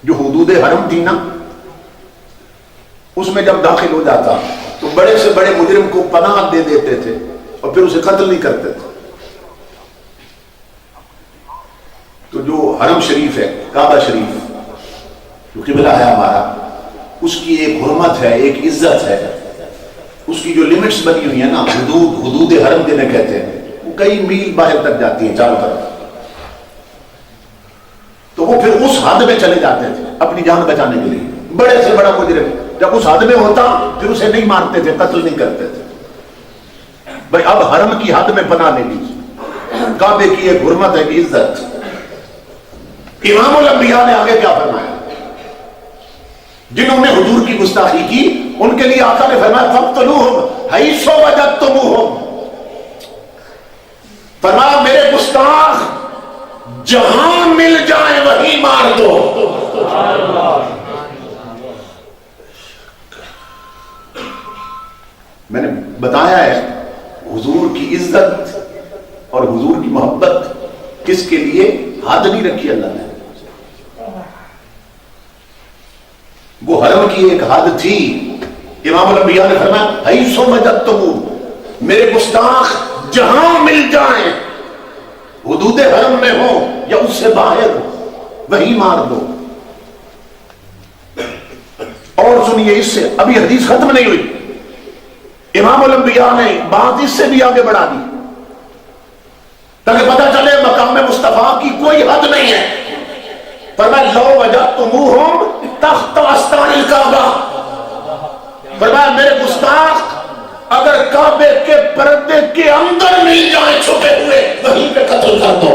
جو حدود حرم تھی نا اس میں جب داخل ہو جاتا تو بڑے سے بڑے مجرم کو پناہ دے دیتے تھے اور پھر اسے قتل نہیں کرتے تھے۔ تو جو حرم شریف ہے، کعبہ شریف جو قبلہ ہے ہمارا، اس کی ایک حرمت ہے، ایک عزت ہے، اس کی جو لیمٹس بنی ہوئی ہیں نا، حدود حرم جنہیں کہتے ہیں، وہ کئی میل باہر تک جاتی ہیں چاروں طرف۔ تو وہ پھر اس حد میں چلے جاتے تھے اپنی جان بچانے کے لیے۔ بڑے سے بڑا مجرم جب اس حد میں ہوتا پھر اسے نہیں مارتے تھے، قتل نہیں کرتے تھے۔ بھائی اب حرم کی حد میں پناہ لے لیجیے، کعبے کی ایک حرمت ہے، ایک عزت۔ امام الانبیاء نے آگے کیا فرمایا؟ جنہوں نے حضور کی گستاخی کی ان کے لیے آقا نے فرمایا فَقْتُلُوهُمْ حَيْثُ وَجَدتُّمُوهُمْ، فرمایا میرے گستاخ جہاں مل جائیں وہیں مار دو۔ میں نے بتایا ہے حضور کی عزت اور حضور کی محبت کس کے لیے حد نہیں رکھی اللہ نے۔ وہ حرم کی ایک حد تھی۔ امام الانبیاء نے فرمایا حیث وجدتموہ، میرے گستاخ جہاں مل جائیں، حدود حرم میں ہو یا اس سے باہر، وہی مار دو۔ اور سنیے، اس سے ابھی حدیث ختم نہیں ہوئی، امام الانبیاء نے بات اس سے بھی آگے بڑھا دی تاکہ پتہ چلے مقام مصطفیٰ کی کوئی حد نہیں ہے۔ فرمایا لو وجدتموہم تحت استار الکعبہ، فرمایا میرے گستاخ اگر کعبے کے پردے کے اندر مل جائیں چھپے ہوئے وہیں پہ قتل کر دو۔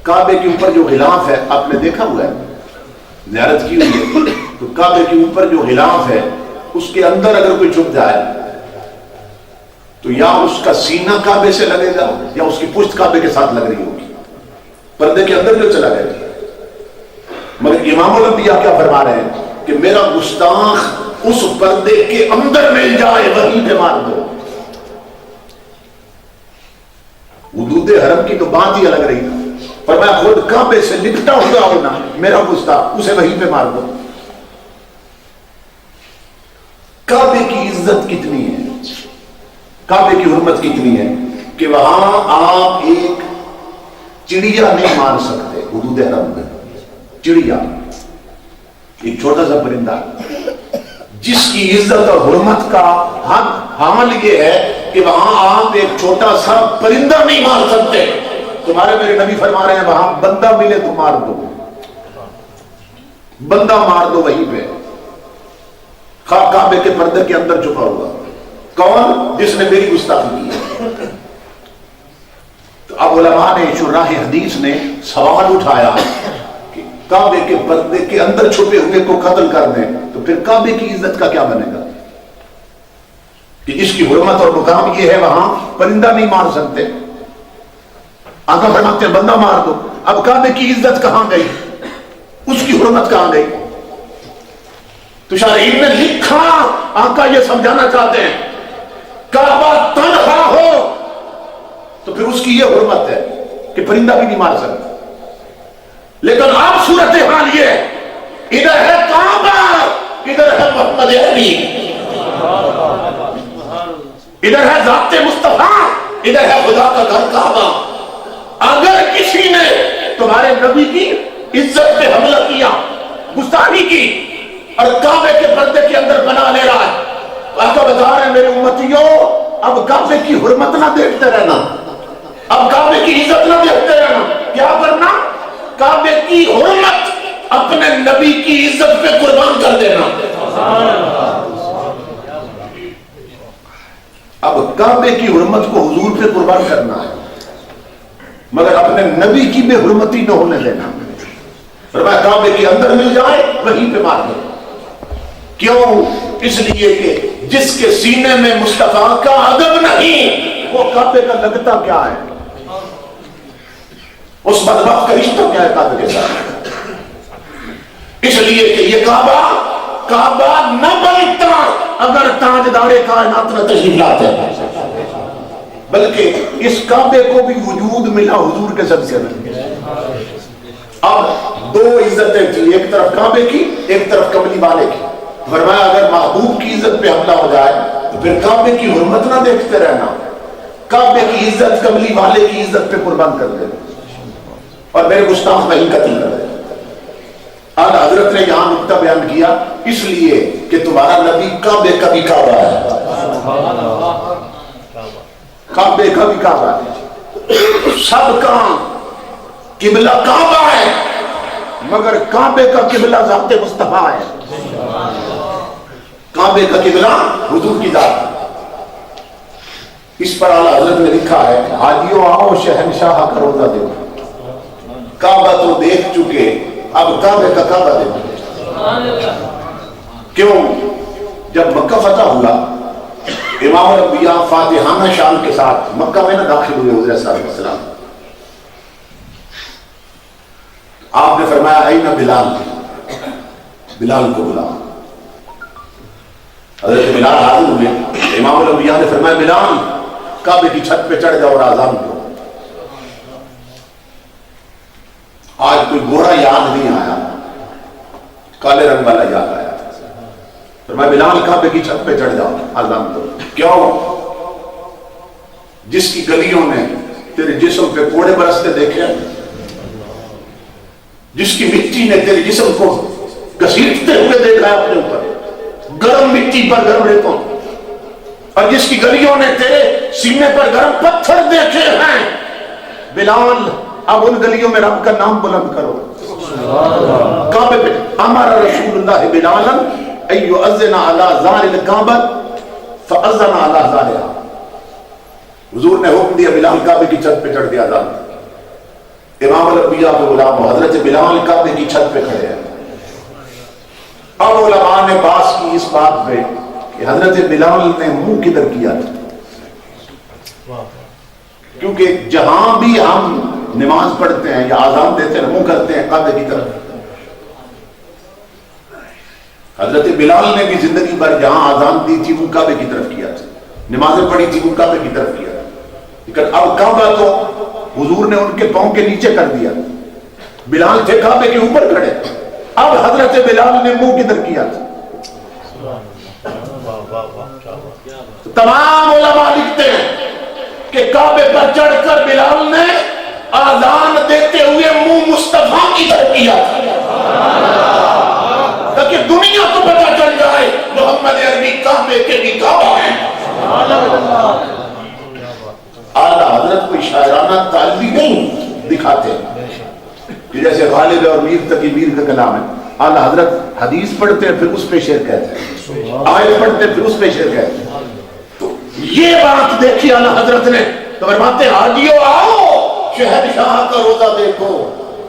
کعبے کے اوپر جو غلاف ہے آپ نے دیکھا ہوا ہے، زیارت کی ہوئی ہے، تو کعبے کے اوپر جو غلاف ہے اس کے اندر اگر کوئی چھپ جائے تو یا اس کا سینہ کعبے سے لگے گا یا اس کی پشت کعبے کے ساتھ لگ رہی ہوگی، پردے کے اندر جو چلا گیا۔ مگر امام الانبیاء کیا فرما رہے ہیں کہ میرا گستاخ اس پردے کے اندر مل جائے وہیں پہ مار دو۔ حدود حرم کی تو بات ہی الگ رہی نا، پر میں خود کعبے سے لپٹا ہوا ہونا میرا گستاخ، اسے وہیں پہ مار دو۔ کعبے کی عزت کتنی ہے، کعبے کی حرمت کتنی ہے کہ وہاں آپ ایک چڑیا نہیں مار سکتے۔ حدود حرم میں چڑیا، ایک چھوٹا سا پرندہ جس کی عزت اور حرمت کا حال یہ ہے کہ وہاں آپ ایک چھوٹا سا پرندہ نہیں مار سکتے۔ تمہارے میرے نبی فرما رہے ہیں وہاں بندہ ملے تو مار دو، بندہ مار دو وہیں پہ، کعبے کے پردے کے اندر چھپا ہوا۔ کون؟ جس نے میری گستاخی کی ہے۔ تو اب علماء نے، شراح حدیث نے سوال اٹھایا کہ کعبے کے پردے کے اندر چھپے ہوئے کو قتل کر دیں تو پھر کعبے کی عزت کا کیا بنے گا؟ کہ جس کی حرمت اور مقام یہ ہے وہاں پرندہ نہیں مار سکتے، آقا فرماتے ہیں بندہ مار دو۔ اب کعبے کی عزت کہاں گئی، اس کی حرمت کہاں گئی؟ تو شارحین نے لکھا، آقا یہ سمجھانا چاہتے ہیں کعبہ تنہا ہو تو پھر اس کی یہ حرمت ہے کہ پرندہ بھی نہیں مار سکتا، لیکن اب صورتحال یہ ہے ادھر ہے کعبہ، ادھر ہے محمد علی، ادھر ہے ذات مصطفیٰ، ادھر ہے خدا کا گھر کعبہ۔ اگر کسی نے تمہارے نبی کی عزت پہ حملہ کیا، گستاخی کی، اور کعبے کے پردے کے اندر بنا لے رہا ہے، تو آقا بتا رہے ہیں میرے امتیوں اب کعبے کی حرمت نہ دیکھتے رہنا، اب کعبے کی عزت نہ دیکھتے رہنا، کیا کرنا؟ کعبے کی حرمت اپنے نبی کی عزت پہ قربان کر دینا۔ اب کعبے کی حرمت کو حضور پہ قربان کرنا ہے۔ مگر اپنے نبی کی بے حرمتی نہ ہونے دینا. فرمایا کعبے کے اندر مل جائے وہیں پہ مار دو. کیوں؟ اس لیے کہ جس کے سینے میں مصطفیٰ کا ادب نہیں وہ کعبے کا لگتا کیا ہے؟ اس بدبخت کا رشتہ کیا ہے کعبے کے ساتھ؟ اس لیے کہ یہ کعبہ نہ بنتا اگر تاجدار کائنات نہ تشریف لاتے، بلکہ اس کعبے کو بھی وجود ملا حضور کے صدقے میں. اب دو عزتیں تھی، ایک طرف کعبے کی ایک طرف کملی والے کی. فرمایا اگر محبوب کی عزت پہ حملہ ہو جائے تو پھر کعبے کی حرمت نہ دیکھتے رہنا، کعبے کی عزت کملی والے کی عزت پہ قربان کر دے اور میرے گستاخ وہیں قتل کر دے. اعلیٰ حضرت نے یہاں نقطہ بیان کیا اس لیے کہ تمہارا نبی کعبے کا بھی کعبہ ہے، کعبے کا بھی کعبہ ہے. سب کا قبلہ کعبہ ہے مگر کعبے کا قبلہ ذات مصطفیٰ ہے. کعبے کا قبلہ حضور کی ذات. اس پر اعلیٰ حضرت نے لکھا ہے حاجیوں آؤ شہنشاہ کا روزہ دیکھو. کعبہ تو دیکھ چکے اب کعبے کا کعبہ دیکھو. کیوں؟ جب مکہ فتح ہوا امام الانبیاء فاتحانہ شان کے ساتھ مکہ میں نہ داخل ہوئے حضور صلی اللہ علیہ وسلم. آپ نے فرمایا اینا بلال، بلال کو بلا. حضرت بلال حاضر ہوئے. امام الانبیاء نے فرمایا بلال کعبے کی چھت پہ چڑھ جاؤ اور آزان دو. آج کوئی گھوڑا یاد نہیں آیا، کالے رنگ والا یاد آیا. فرمایا بلال کعبے کی چھت پہ چڑھ جاؤ آزان دو. کیوں؟ جس کی گلیوں نے تیرے جسم پہ کوڑے برستے دیکھے، جس کی مٹی نے تیرے جسم کو گھسیٹتے ہوئے دیکھا ہے اپنے اوپر، گرم مٹی پر گرم ریتوں، اور جس کی گلیوں نے تیرے سینے پر گرم پتھر دیکھے ہیں، بلال اب ان گلیوں میں رب کا نام بلند کرو. کعبے پہ امر رسول اللہ بلالا ان یؤذن علی زار الکعبہ فاذن علی زارها. حضور نے حکم دیا بلال کعبے کی چھت پہ چڑھ کے اذان. امام الانبیاء کے غلام حضرت بلال کعبے کی چھت پہ کھڑے ہیں. اب علماء نے باس کی اس بات پہ کہ حضرت بلال نے منہ کدھر کیا تھا، کیونکہ جہاں بھی ہم نماز پڑھتے ہیں یا آزان دیتے ہیں منہ کرتے ہیں کعبے کی طرف. حضرت بلال نے بھی زندگی بھر جہاں آزان دی تھی وہ کعبے کی طرف کیا تھا، نمازیں پڑھی تھی وہ کعبے کی طرف کیا تھا. لیکن اب کعبہ تو حضور نے ان کے پاؤں کے نیچے کر دیا. بلال تھے کعبے کے اوپر کھڑے، اب حضرت بلال نے منہ کدھر کیا تھا. تمام علماء لکھتے ہیں کہ کعبے پر چڑھ کر بلال نے آزان دیتے ہوئے منہ مصطفیٰ کی طرف کیا تاکہ دنیا کو پتہ چل جائے محمد عربی کعبے کے بھی کعبہ ہے. اعلیٰ حضرت کوئی شاعرانہ تعلیم نہیں دکھاتے کہ جیسے غالب اور میر تقی میر کا کلام ہے. اعلیٰ حضرت حدیث پڑھتے ہیں پھر اس پہ شعر کہتے ہیں، آیت پڑھتے ہیں پھر اس پہ شعر کہتے ہیں. تو یہ بات دیکھی اعلیٰ حضرت نے تو فرماتے ہیں حاجیو آؤ شہنشاہ کا روزہ دیکھو.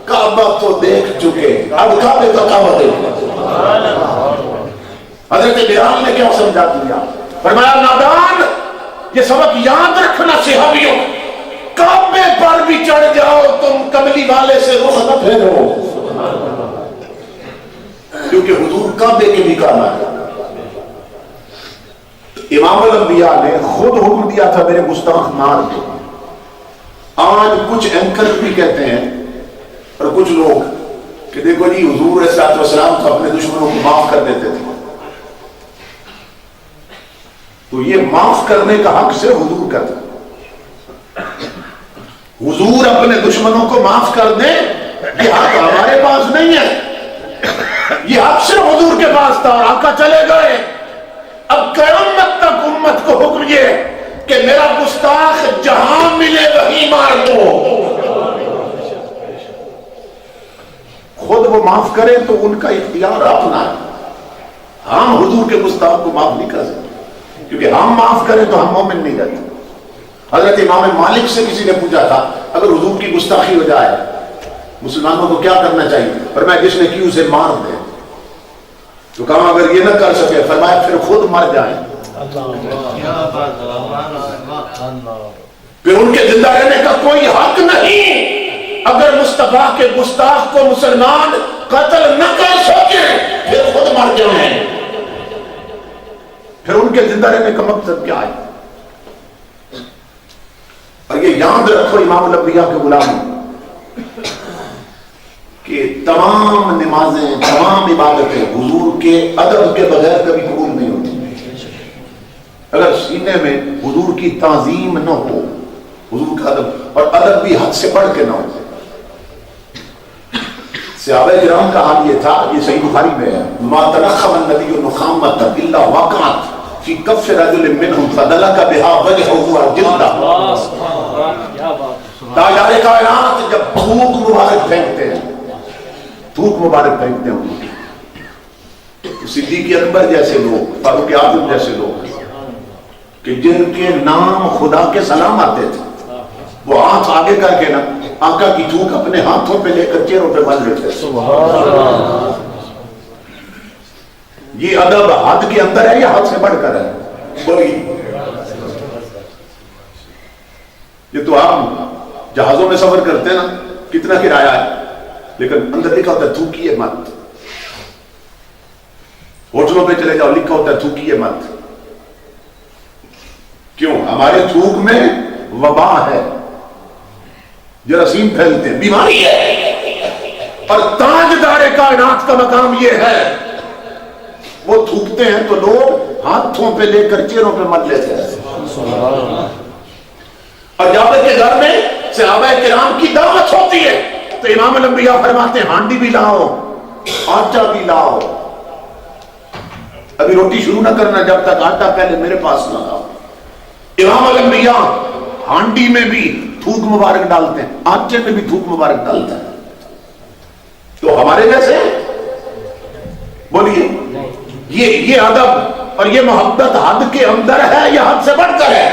کعبہ تو دیکھ چکے اب کعبے کا کعبہ دیکھو. حضرت بلال نے کیا سمجھا دیا؟ فرمایا نادان یہ سبق یاد رکھنا صحابیوں، کعبے پر بھی چڑھ جاؤ تم کملی والے سے رخ نہ پھیرو، کیونکہ حضور کعبے کے بھی کام ہے. امام الانبیاء نے خود حکم دیا تھا میرے گستاخ مار دو. آج کچھ اینکر بھی کہتے ہیں اور کچھ لوگ کہ دیکھو جی حضور علیہ الصلوۃ والسلام تو اپنے دشمنوں کو معاف کر دیتے تھے، تو یہ معاف کرنے کا حق سے حضور کا تھا. حضور اپنے دشمنوں کو معاف کر دیں یہ حق ہمارے پاس نہیں ہے، یہ حق صرف حضور کے پاس تھا اور آقا چلے گئے. اب قیامت تک امت کو حکم یہ کہ میرا گستاخ جہاں ملے وہیں مار دو. خود وہ معاف کرے تو ان کا اختیار اپنا ہے. ہم حضور کے گستاخ کو معاف نہیں کر سکتے، کیونکہ ہم معاف کریں تو ہم مومن نہیں رہتے. حضرت امام مالک سے کسی نے پوچھا تھا اگر حضور کی گستاخی ہو جائے مسلمانوں کو کیا کرنا چاہیے؟ فرمایا جس نے کی اسے مار دے. تو کہا اگر یہ نہ کر سکے فرمایا پھر خود مر جائیں. پھر ان کے زندہ رہنے کا کوئی حق نہیں. اگر مصطفیٰ کے گستاخ کو مسلمان قتل نہ کر سکے پھر خود مر جائیں. پھر ان کے زندہ رہنے کا مقصد کیا ہے؟ اور یہ یاد رکھو امام الانبیاء کے غلام کہ تمام نمازیں تمام عبادتیں حضور کے ادب کے بغیر کبھی قبول نہیں ہوتی. اگر سینے میں حضور کی تعظیم نہ ہو, حضور کا ادب, اور ادب بھی حد سے بڑھ کے نہ ہو. صحابہ کرام کا حال یہ تھا, یہ صحیح بخاری میں ہے, ما تنخم النبی نخامۃ الا وقعت فی کف رجل منهم فدلک بها وجهه جلدا. تاجدار کائنات جب تھوک مبارک پھینکتے ہیں, تھوک مبارک پھینکتے ہیں, صدیق اکبر جیسے لوگ, فاروق اعظم جیسے لوگ کہ جن کے نام خدا کے سلام آتے تھے, وہ ہاتھ آگے کر کے نا آقا کی تھوک اپنے ہاتھوں پہ لے کر چہروں پہ مل لیتے تھے. یہ ادب حد کے اندر ہے یا حد سے بڑھ کر ہے؟ بولیے. یہ تو آپ جہازوں میں سفر کرتے ہیں نا, کتنا کرایہ ہے, لیکن اندر لکھا ہوتا ہے تھوکیے مت. ہوٹلوں پہ چلے جاؤ لکھا ہوتا ہے تھوکیے مت. کیوں؟ ہمارے تھوک میں وبا ہے, جراثیم پھیلتے ہیں, بیماری ہے. اور تاجدار کائنات کا مقام یہ ہے, وہ تھوکتے ہیں تو لوگ ہاتھوں پہ لے کر چہروں پہ مت لیتے ہیں. اور جابر کے گھر میں صحابہ کرام کی دعوت ہوتی ہے تو امام الانبیاء فرماتے ہیں ہانڈی بھی لاؤ, آٹا بھی لاؤ. ابھی روٹی شروع نہ کرنا جب تک آٹا پہلے میرے پاس نہ لاؤ. امام الانبیاء ہانڈی میں بھی تھوک مبارک ڈالتے ہیں, آٹے میں بھی تھوک مبارک ڈالتے ہیں. تو ہمارے جیسے بولیے, یہ ادب اور یہ محبت حد کے اندر ہے یا حد سے بڑھ کر ہے؟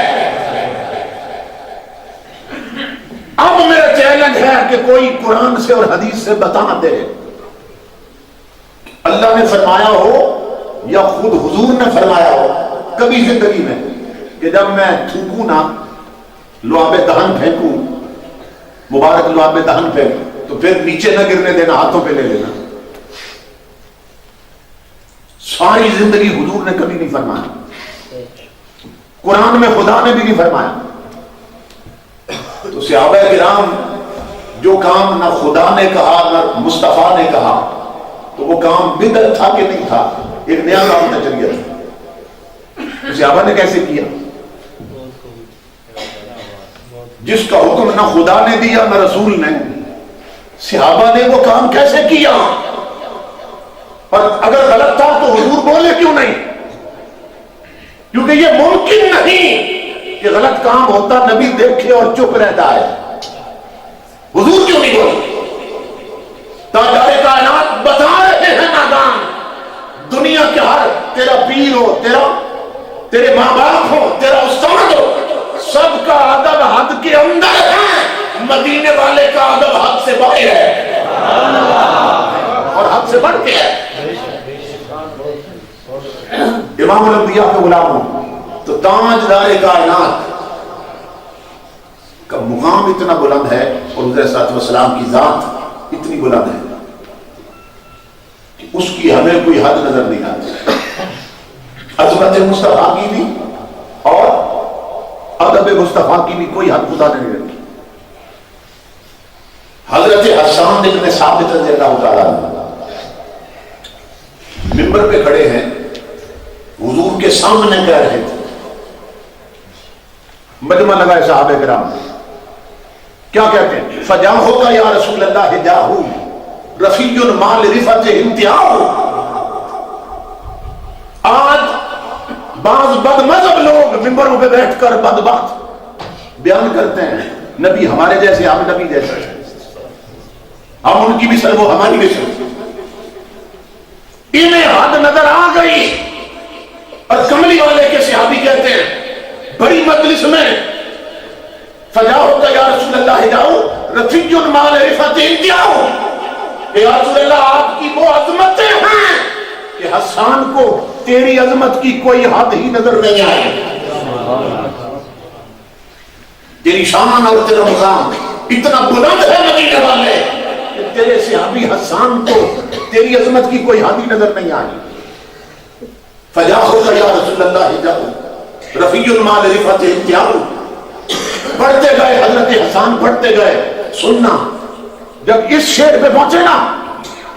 اب میرا چیلنج ہے کہ کوئی قرآن سے اور حدیث سے بتا دے اللہ نے فرمایا ہو یا خود حضور نے فرمایا ہو کبھی زندگی میں کہ جب میں تھوکوں نا, لعاب دہن پھینکوں, مبارک لعاب دہن پھینکوں, تو پھر نیچے نہ گرنے دینا, ہاتھوں پہ لے لینا. ساری زندگی حضور نے کبھی نہیں فرمایا, قرآن میں خدا نے بھی نہیں فرمایا. تو صحابہ کرام جو کام نہ خدا نے کہا نہ مصطفیٰ نے کہا, تو وہ کام بدعت تھا کہ نہیں تھا؟ ایک نیا کام نظریہ تھا. صحابہ نے کیسے کیا؟ جس کا حکم نہ خدا نے دیا نہ رسول نے, صحابہ نے وہ کام کیسے کیا؟ اور اگر غلط تھا تو حضور بولے کیوں نہیں؟ کیونکہ یہ ممکن نہیں کہ غلط کام ہوتا نبی دیکھے اور چپ رہتا ہے. حضور کیوں نہیں بولے؟ تاجدار کائنات بتا رہے ہیں نادان, دنیا کے ہر تیرا پیر ہو, تیرے ماں باپ ہو, تیرا استاد ہو, سب کا ادب حد کے اندر ہے, مدینے والے کا ادب حد سے باہر ہے اور حد سے بڑھ کے ہے. امام الانبیاء کے غلام ہوں تو تاجدار کائنات کا مقام اتنا بلند ہے اور حضرت صلی اللہ علیہ وسلم کی ذات اتنی بلند ہے کہ اس کی ہمیں کوئی حد نظر نہیں آتی. عظمت مصطفیٰ کی بھی اور ادب مصطفیٰ کی بھی کوئی حد خدا نے نہیں رکھی. حضرت حسان ابن ثابت رضی اللہ تعالیٰ منبر پہ کھڑے ہیں, حضور کے سامنے کہہ رہے تھے, مجمع لگا ہے صحابہ کرام, کیا کہتے ہیں؟ فجاہو کا یا رسول اللہ جاہو رفیع مال رفت انتہاؤ. آج بعض بد مذہب لوگ منبروں پہ بیٹھ کر بدبخت بیان کرتے ہیں نبی ہمارے جیسے, ہم نبی جیسے, ہم ان کی بھی سر وہ ہماری بھی سر. انہیں حد نظر آ گئی اور کملی والے کے صحابی کہتے ہیں بڑی مجلس میں فجاؤ یا رسول اللہ جاؤ رفیع المال رفعت انتہاؤ کہ یا رسول اللہ آپ کی وہ عظمتیں ہیں کہ حسان کو تیری عظمت کی کوئی حد ہی نظر نہیں آئے. تیری شان اور تیرا مقام اتنا بلند ہے مدینے والے کہ تیرے صحابی حسان کو تیری عظمت کی کوئی حد ہی نظر نہیں آئی. فجاؤ یا رسول اللہ جاؤ رفیع المال رفعت انتہاؤ. بڑھتے گئے حضرت حسان بڑھتے گئے. سننا جب اس شعر پہ پہنچے نا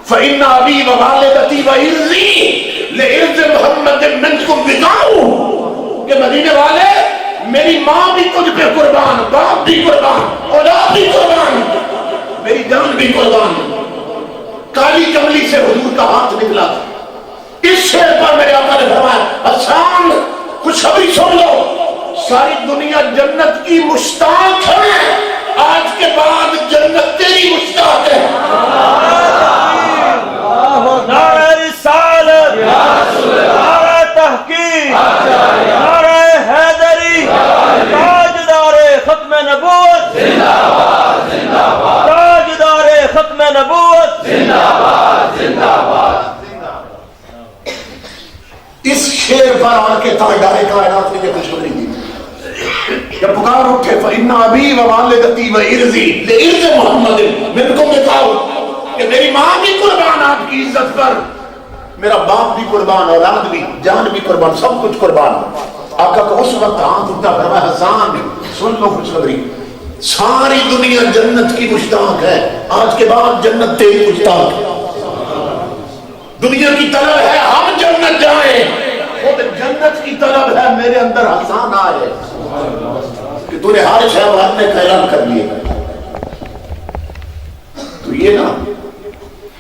فَإِنَّ أَبِي وَوَالِدَتِي وَإِرْضِي لِعِرْضِ مُحَمَّدٍ مِنْكُمْ بِقَاؤُ کہ مدینے والے میری ماں بھی تجھ پہ قربان، باپ بھی قربان، اولاد بھی قربان، میری جان بھی قربان. کالی کملی سے حضور کا ہاتھ نکلا تھا. اس شعر پر میرے آقا نے فرمایا حسان خوشخبری سن لو، ساری دنیا جنت کی مشتاق ہے، آج کے بعد جنت تیری مشتاق ہے. نعرہ رسالت، نعرہ تحقیق، نعرہ حیدری، تاجدار ختم نبوت، تاجدار ختم نبوت. اس شعر پر آ کے تاجدار کائنات نے خوشخبری دی. جب پکار اٹھے فَإِنَّ أَبِي وَوَالِدَتِي وَإِرْضِي لِعِرْضِ مُحَمَّدٍ مِنْكُمْ بِقَاؤُ کہ میری ماں بھی قربان آپ کی عزت پر، میرا باپ بھی قربان، اولاد بھی، جان بھی قربان، سب کچھ قربان. آقا کو اس وقت ہاتھ اٹھا فرمایا حسان سن لو خوشخبری، ساری دنیا جنت کی مشتاق ہے، آج کے بعد جنت تیری مشتاق ہے. دنیا کی طلب ہے ہم جنت جائیں، خود جنت کی طلب ہے میرے اندر حسان آئے کہ تو نے ہر شہر بھرنے کا اعلان کر لیا. تو یہ نا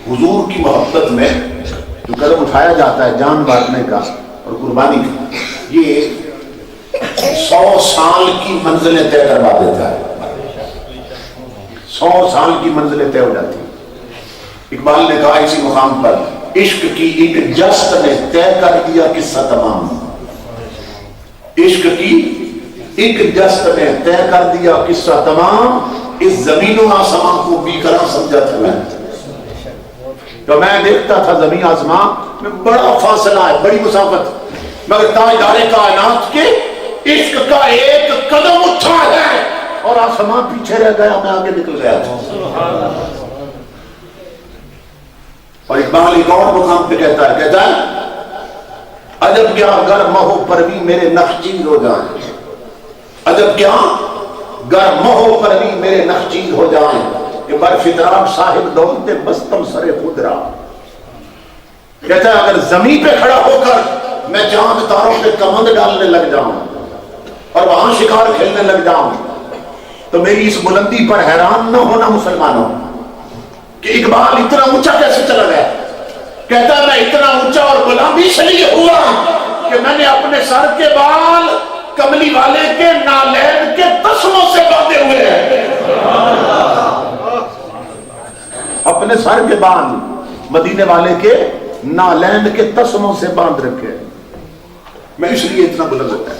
حضور کی محبت میں جو قدم اٹھایا جاتا ہے جان بانٹنے کا اور قربانی کا، یہ 100 سال کی منزلیں طے کروا دیتا ہے. 100 سال کی منزلیں طے ہو جاتی ہیں. اقبال نے کہا اسی مقام پر عشق کی ایک جست نے طے کر دیا قصہ تمام. عشق کی ایک جست نے طے کر دیا قصہ تمام، اس زمین و آسمان کو بھی کرا سمجھا تھا میں. تو میں دیکھتا تھا زمین آسمان میں بڑا فاصلہ ہے، بڑی مسافت، مگر تاجدار کائنات کے عشق کا ایک قدم اٹھا ہے اور آسمان پیچھے رہ گیا، میں آگے نکل گیا. اور اقبال ایک اور مقام پہ کہتا ہے عجب کیا گر مہو پروی میرے نخچیر ہو جائیں، عجب کیا گر مہو پروی میرے نخچیر ہو جائیں کہ بر فطرات صاحب دولت بستم سر خود را. کہتا ہے اگر زمین پہ کھڑا ہو کر میں چاند تاروں پہ کمند ڈالنے لگ جاؤں اور وہاں شکار کھیلنے لگ جاؤں تو میری اس بلندی پر حیران نہ ہونا مسلمانوں کہ اقبال اتنا اونچا کیسے چلا گیا. کہتا ہے میں اتنا اونچا اور بلند اس لیے ہوا کہ میں نے اپنے سر کے بال کملی والے کے نالین کے تسموں سے باندھے ہوئے ہیں. اپنے سر کے بال مدینے والے کے نالین کے تسموں سے باندھ رکھے، میں اس لیے اتنا بلند ہوتا ہے.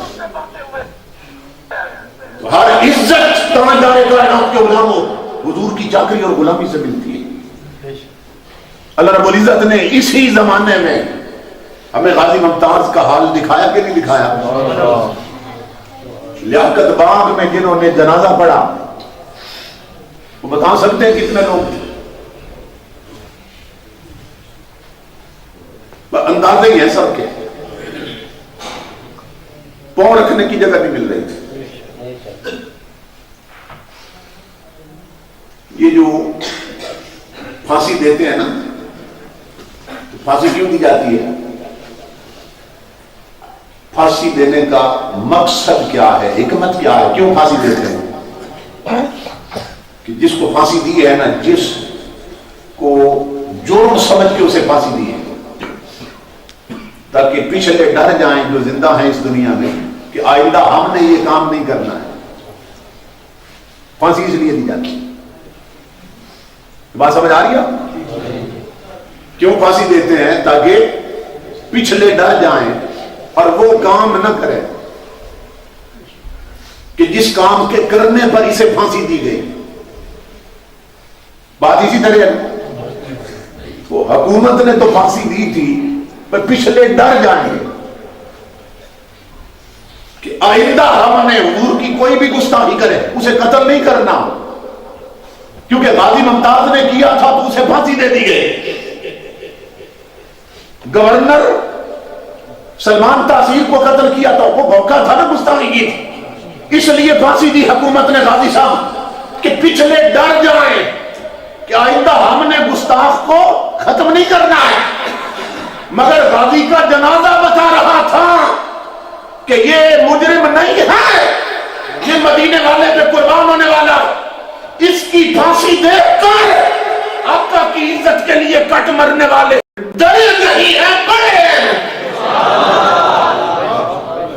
ہر عزت تاجدار کائنات کے غلاموں حضور کی چاکری اور غلامی سے ملتی ہے. اللہ رب العزت نے اسی زمانے میں ہمیں غازی ممتاز کا حال دکھایا کہ نہیں دکھایا؟ لیاقت باغ میں جنہوں نے جنازہ پڑھا وہ بتا سکتے ہیں کتنے لوگ تھے؟ اندازے ہی ہیں سب کے. پاؤں رکھنے کی جگہ نہیں مل رہی تھی. یہ جو پھانسی دیتے ہیں نا، پھانسی کیوں دی جاتی ہے؟ پھانسی دینے کا مقصد کیا ہے، حکمت کیا ہے، کیوں پھانسی دیتے ہیں؟ کہ جس کو پھانسی دی ہے نا، جس کو جرم سمجھ کے اسے پھانسی دی ہے تاکہ پچھلے ڈر جائیں جو زندہ ہیں اس دنیا میں کہ آئندہ ہم نے یہ کام نہیں کرنا ہے. پھانسی اس لیے دی جاتی ہے. بات سمجھ آ رہی ہے؟ کیوں پھانسی دیتے ہیں؟ تاکہ پچھلے ڈر جائیں اور وہ کام نہ کرے. کہ جس کام کے کرنے پر اسے پھانسی دی گئی. بات اسی طرح ہے. وہ حکومت نے تو پھانسی دی تھی پر پچھلے ڈر جائیں گے کہ آئندہ ہم نے حضور کی کوئی بھی گستاخی کرے اسے قتل نہیں کرنا، کیونکہ غازی ممتاز نے کیا تھا تو اسے پھانسی دے دی گئی. گورنر سلمان تاثیر کو قتل کیا تھا، وہ بھوکا تھا نا، گستاخی کی تھی، اس لیے پھانسی دی حکومت نے غازی صاحب کہ پچھلے ڈر جائیں کہ آئندہ ہم نے گستاخ کو ختم نہیں کرنا ہے. مگر غازی کا جنازہ بتا رہا تھا کہ یہ مجرم نہیں ہے، یہ مدینے والے پہ قربان ہونے والا. اس کی پھانسی دیکھ کر آقا کی عزت کے لیے کٹ مرنے والے ڈرے نہیں ہیں، بڑے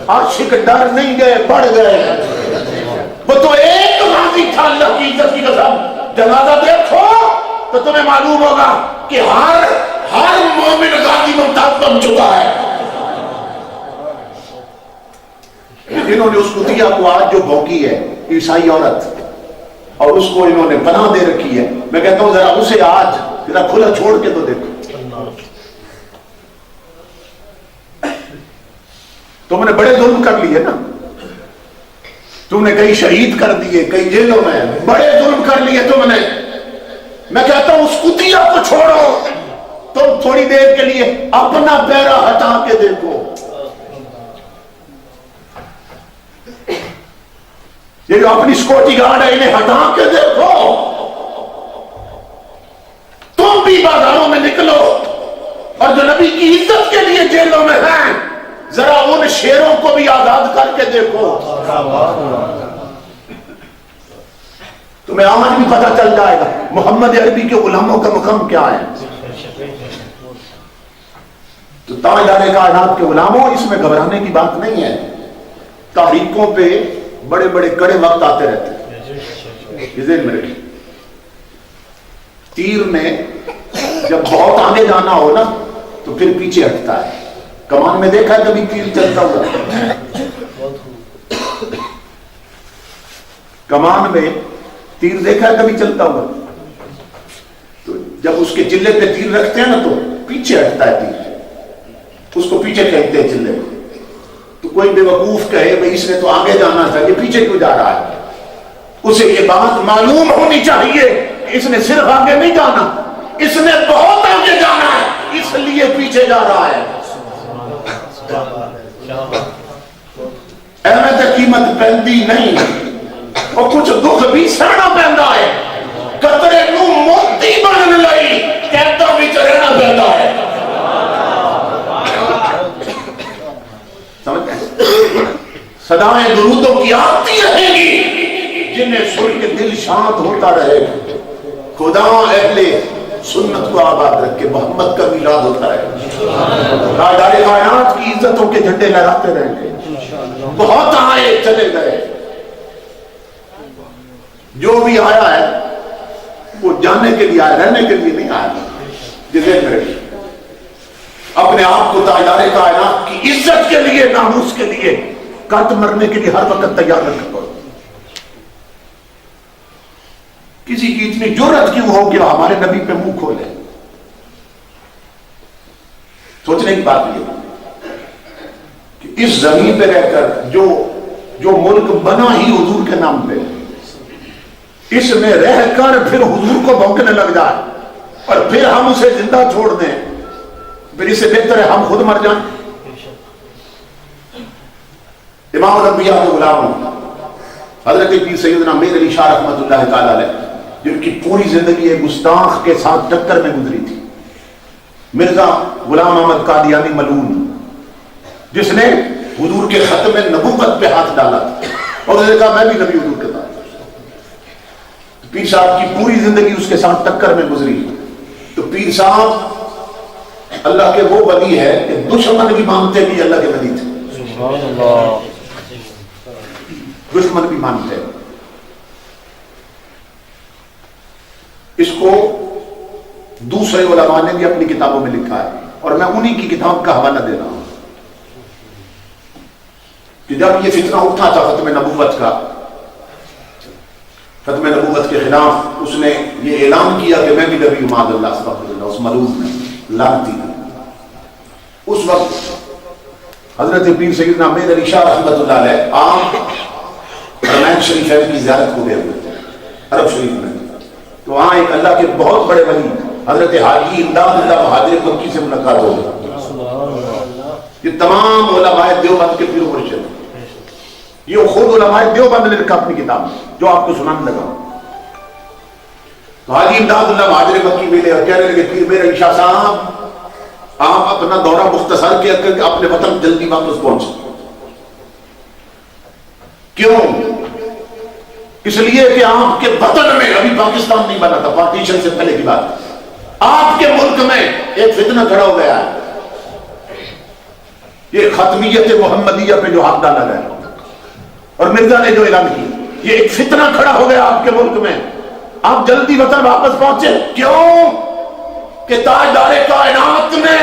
عاشق ڈر نہیں گئے، بڑھ گئے. وہ تو ایک غازی تھا، اللہ کی عزت کی قسم. جنازہ دیکھو تو تمہیں معلوم ہوگا کہ ہر مومن غازی ممتاز بن چکا ہے. انہوں نے اس کتیا کو آج جو بھوکی ہے عیسائی عورت، اور اس کو انہوں نے پناہ دے رکھی ہے، میں کہتا ہوں ذرا اسے آج ذرا کھلا چھوڑ کے تو دیکھو. تم نے بڑے ظلم کر لیے نا، تم نے کئی شہید کر دیے، کئی جیلوں میں بڑے ظلم کر لیے تم نے. میں کہتا ہوں اس کتیا کو چھوڑو، تم تھوڑی دیر کے لیے اپنا پیرا ہٹا کے دیکھو. یہ جو اپنی سیکورٹی گارڈ ہے انہیں ہٹا کے دیکھو. تم بھی بازاروں میں نکلو، اور جو نبی کی عزت کے لیے جیلوں میں ہیں ذرا ان شیروں کو بھی آزاد کر کے دیکھو. تمہیں آج بھی پتہ چل جائے گا محمد عربی کے غلاموں کا مقام کیا ہے. تو تاجدار کائنات کے غلاموں، اس میں گھبرانے کی بات نہیں ہے. تاریخوں پہ بڑے بڑے کڑے وقت آتے رہتے ہیں، یہ ذہن میں رکھیں. تیر میں جب بہت آگے جانا ہو نا تو پھر پیچھے ہٹتا ہے. کمان میں دیکھا ہے کبھی تیر چلتا ہوا؟ کمان میں تیر دیکھا ہے کبھی چلتا ہوا؟ تو جب اس کے چلے پہ تیر رکھتے ہیں نا تو پیچھے ہٹتا ہے تیر، اس کو پیچھے کہتے ہیں چلے. تو کوئی بے وقوف کہے بھئی اس نے تو آگے جانا تھا، یہ پیچھے کیوں جا رہا ہے؟ اسے یہ بات معلوم ہونی چاہیے کہ اس نے صرف آگے نہیں جانا، اس نے بہت آگے جانا ہے، اس لیے پیچھے جا رہا ہے. احمد قیمت پہنتی نہیں، اور کچھ دکھ بھی سہنا پہنتا ہے. قطرے نو موتی بن لئی کہتا بھی چرنا پہنتا ہے. صدایں درودوں کی آتی رہیں گی جنہیں سن کے دل شانت ہوتا رہے. خدا اہل سنت کو آباد رکھ کے محمد کا میلاد ہوتا رہے. تاجدار کائنات کی عزتوں کے جھنڈے لہراتے رہیں گے. بہت آئے چلے گئے، جو بھی آیا ہے وہ جانے کے لیے آیا، رہنے کے لیے نہیں آیا. جسے میں اپنے آپ کو تاجدار کائنات کی عزت کے لیے، ناموس کے لیے، کٹ مرنے کے لیے ہر وقت تیار رکھا. کسی کی اتنی جرأت کیوں ہو کہ ہمارے نبی پہ منہ کھولے؟ سوچنے کی بات یہ کہ اس زمین پہ رہ کر جو ملک بنا ہی حضور کے نام پہ، اس میں رہ کر پھر حضور کو بھونکنے لگ جائے اور پھر ہم اسے زندہ چھوڑ دیں، پھر اس سے بہتر ہے ہم خود مر جائیں. امام الانبیاء کے غلام حضرت پیر سیدنا میر علی شاہ رحمۃ اللہ تعالی علیہ، جن کی پوری زندگی ایک گستاخ کے ساتھ ٹکر میں گزری تھی. مرزا غلام احمد قادیانی ملعون، جس نے حضور کے ختم نبوت پہ ہاتھ ڈالا اور اس نے کہا میں بھی نبی حضور کے ساتھ. پیر صاحب کی پوری زندگی اس کے ساتھ ٹکر میں گزری. تو پیر صاحب اللہ کے وہ ولی ہے کہ دشمن بھی مانتے بھی اللہ کے ولی تھے. سبحان اللہ. دشمن بھی مانتے ہیں. اس کو دوسرے علماء نے بھی اپنی کتابوں میں لکھا ہے اور میں انہی کی کتاب کا حوالہ دے رہا ہوں کہ جب یہ فتنہ اٹھا تھا ختم نبوت کا ختم نبوت کے خلاف اس نے یہ اعلان کیا کہ میں بھی نبی معاذ اللہ استغفر اللہ، اس ملعون میں لعنتی میں۔ اس وقت حضرت پیر سیدنا امیر علی شاہ رحمۃ اللہ علیہ آپ حرمین شریفین کی زیارت کو گئے ہوئے تھے عرب شریف میں، تو وہاں ایک اللہ کے بہت بڑے ولی حضرت حاجی امداد اللہ مہاجر مکی سے ملاقات ہو گئی۔ یہ تمام علماء دیوبند کے پیر و مرشد، یہ خود علماء دیوبند نے لکھا اپنی کتاب میں جو آپ کو سنانے لگا۔ تو حاجی امداد اللہ مہاجر مکی ملے اور کہنے لگے پیر میرے علی شاہ صاحب آپ اپنا دورہ مختصر کے اپنے وطن جلدی واپس پہنچے۔ کیوں؟ اس لیے کہ آپ کے وطن میں، ابھی پاکستان نہیں بنا تھا، پارٹیشن سے پہلے کی بات، آپ کے ملک میں ایک فتنہ کھڑا ہو گیا ہے، یہ ختمیت محمدیہ پہ جو ہاتھ ڈالا گیا اور مرزا نے جو اعلان کی، یہ ایک فتنہ کھڑا ہو گیا آپ کے ملک میں، آپ جلدی وطن واپس پہنچے۔ کیوں؟ کہ تاجدار کائنات نے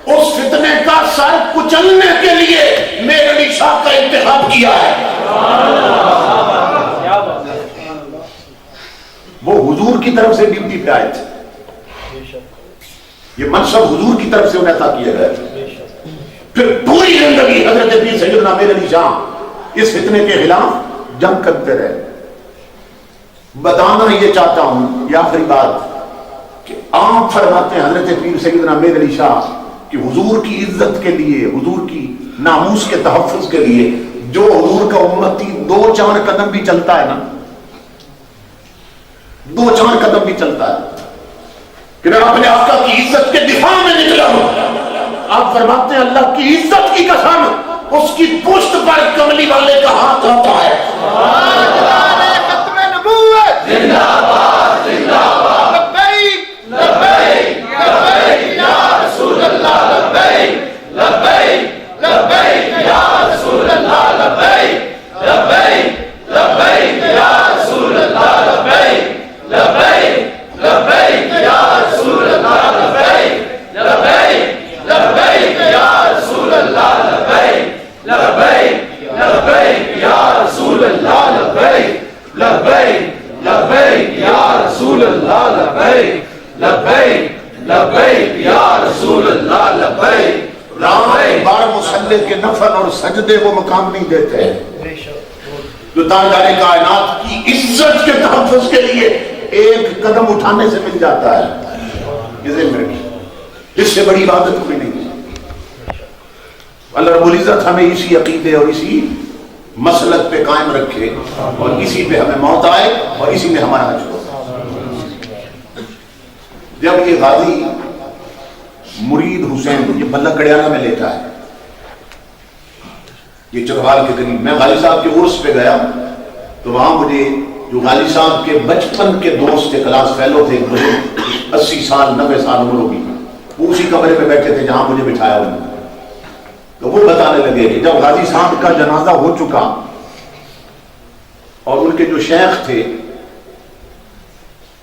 اس فتنے کا سر کچلنے کے لیے میرے علی شاہ کا انتخاب کیا ہے۔ وہ حضور کی طرف سے ڈیوٹی پہ آئے تھے، یہ منصب حضور کی طرف سے انہیں عطا کیا گیا، پھر پوری زندگی حضرت پیر سیدنا امیر علی شاہ اس فتنے کے خلاف جنگ کرتے رہے۔ بتانا یہ چاہتا ہوں، یہ آخری بات، کہ آپ فرماتے ہیں حضرت پیر سیدنا امیر علی شاہ کہ حضور کی عزت کے لیے، حضور کی ناموس کے تحفظ کے لیے جو حضور کا امتی 2-4 قدم بھی چلتا ہے نا، 2-4 قدم بھی چلتا ہے کہ میں اپنے آقا کی عزت کے دفاع میں نکلا ہوں، آپ فرماتے ہیں اللہ کی عزت کی قسم اس کی پشت پر کملی والے کا ہاتھ آتا ہے۔ ختم نبوت زندہ باد، زندہ باد، لبیک لبیک لبیک یا رسول اللہ، لبیک لبیک لبیک یا رسول اللہ، لبیک لبیک لبیک یا رسول اللہ، لبیک لبیک لبیک یا رسول اللہ، لبیک لبیک لبیک یا رسول اللہ، لبیک لبیک لبیک یا رسول اللہ، لبیک لبیک لبیک یا رسول اللہ، لبیک لبیک لبیک یا رسول اللہ، لبیک۔ بار مصلی کے نفل اور سجدے وہ مقام نہیں دیتے جو تاجدار کائنات کی عزت کے تحفظ کے لیے ایک قدم اٹھانے سے مل جاتا ہے۔ اس سے بڑی عبادت کوئی نہیں ہے۔ اللہ رب العزت ہمیں اسی عقیدے اور اسی مسلک پہ قائم رکھے اور اسی پہ ہمیں موت آئے اور اسی میں ہمارا حشر ہو۔ جب یہ غازی مرید حسین، یہ بلہ کڑیانہ میں لیتا ہے، یہ چکوال کے قریب، میں غازی صاحب کے عرس پہ گیا تو وہاں مجھے جو غازی صاحب کے بچپن کے دوست تھے، کلاس فیلو تھے، 80 سال 90 سال عمر ہوگی، وہ اسی کمرے پہ بیٹھے تھے جہاں مجھے بٹھایا انہوں نے، تو وہ بتانے لگے کہ جب غازی صاحب کا جنازہ ہو چکا اور ان کے جو شیخ تھے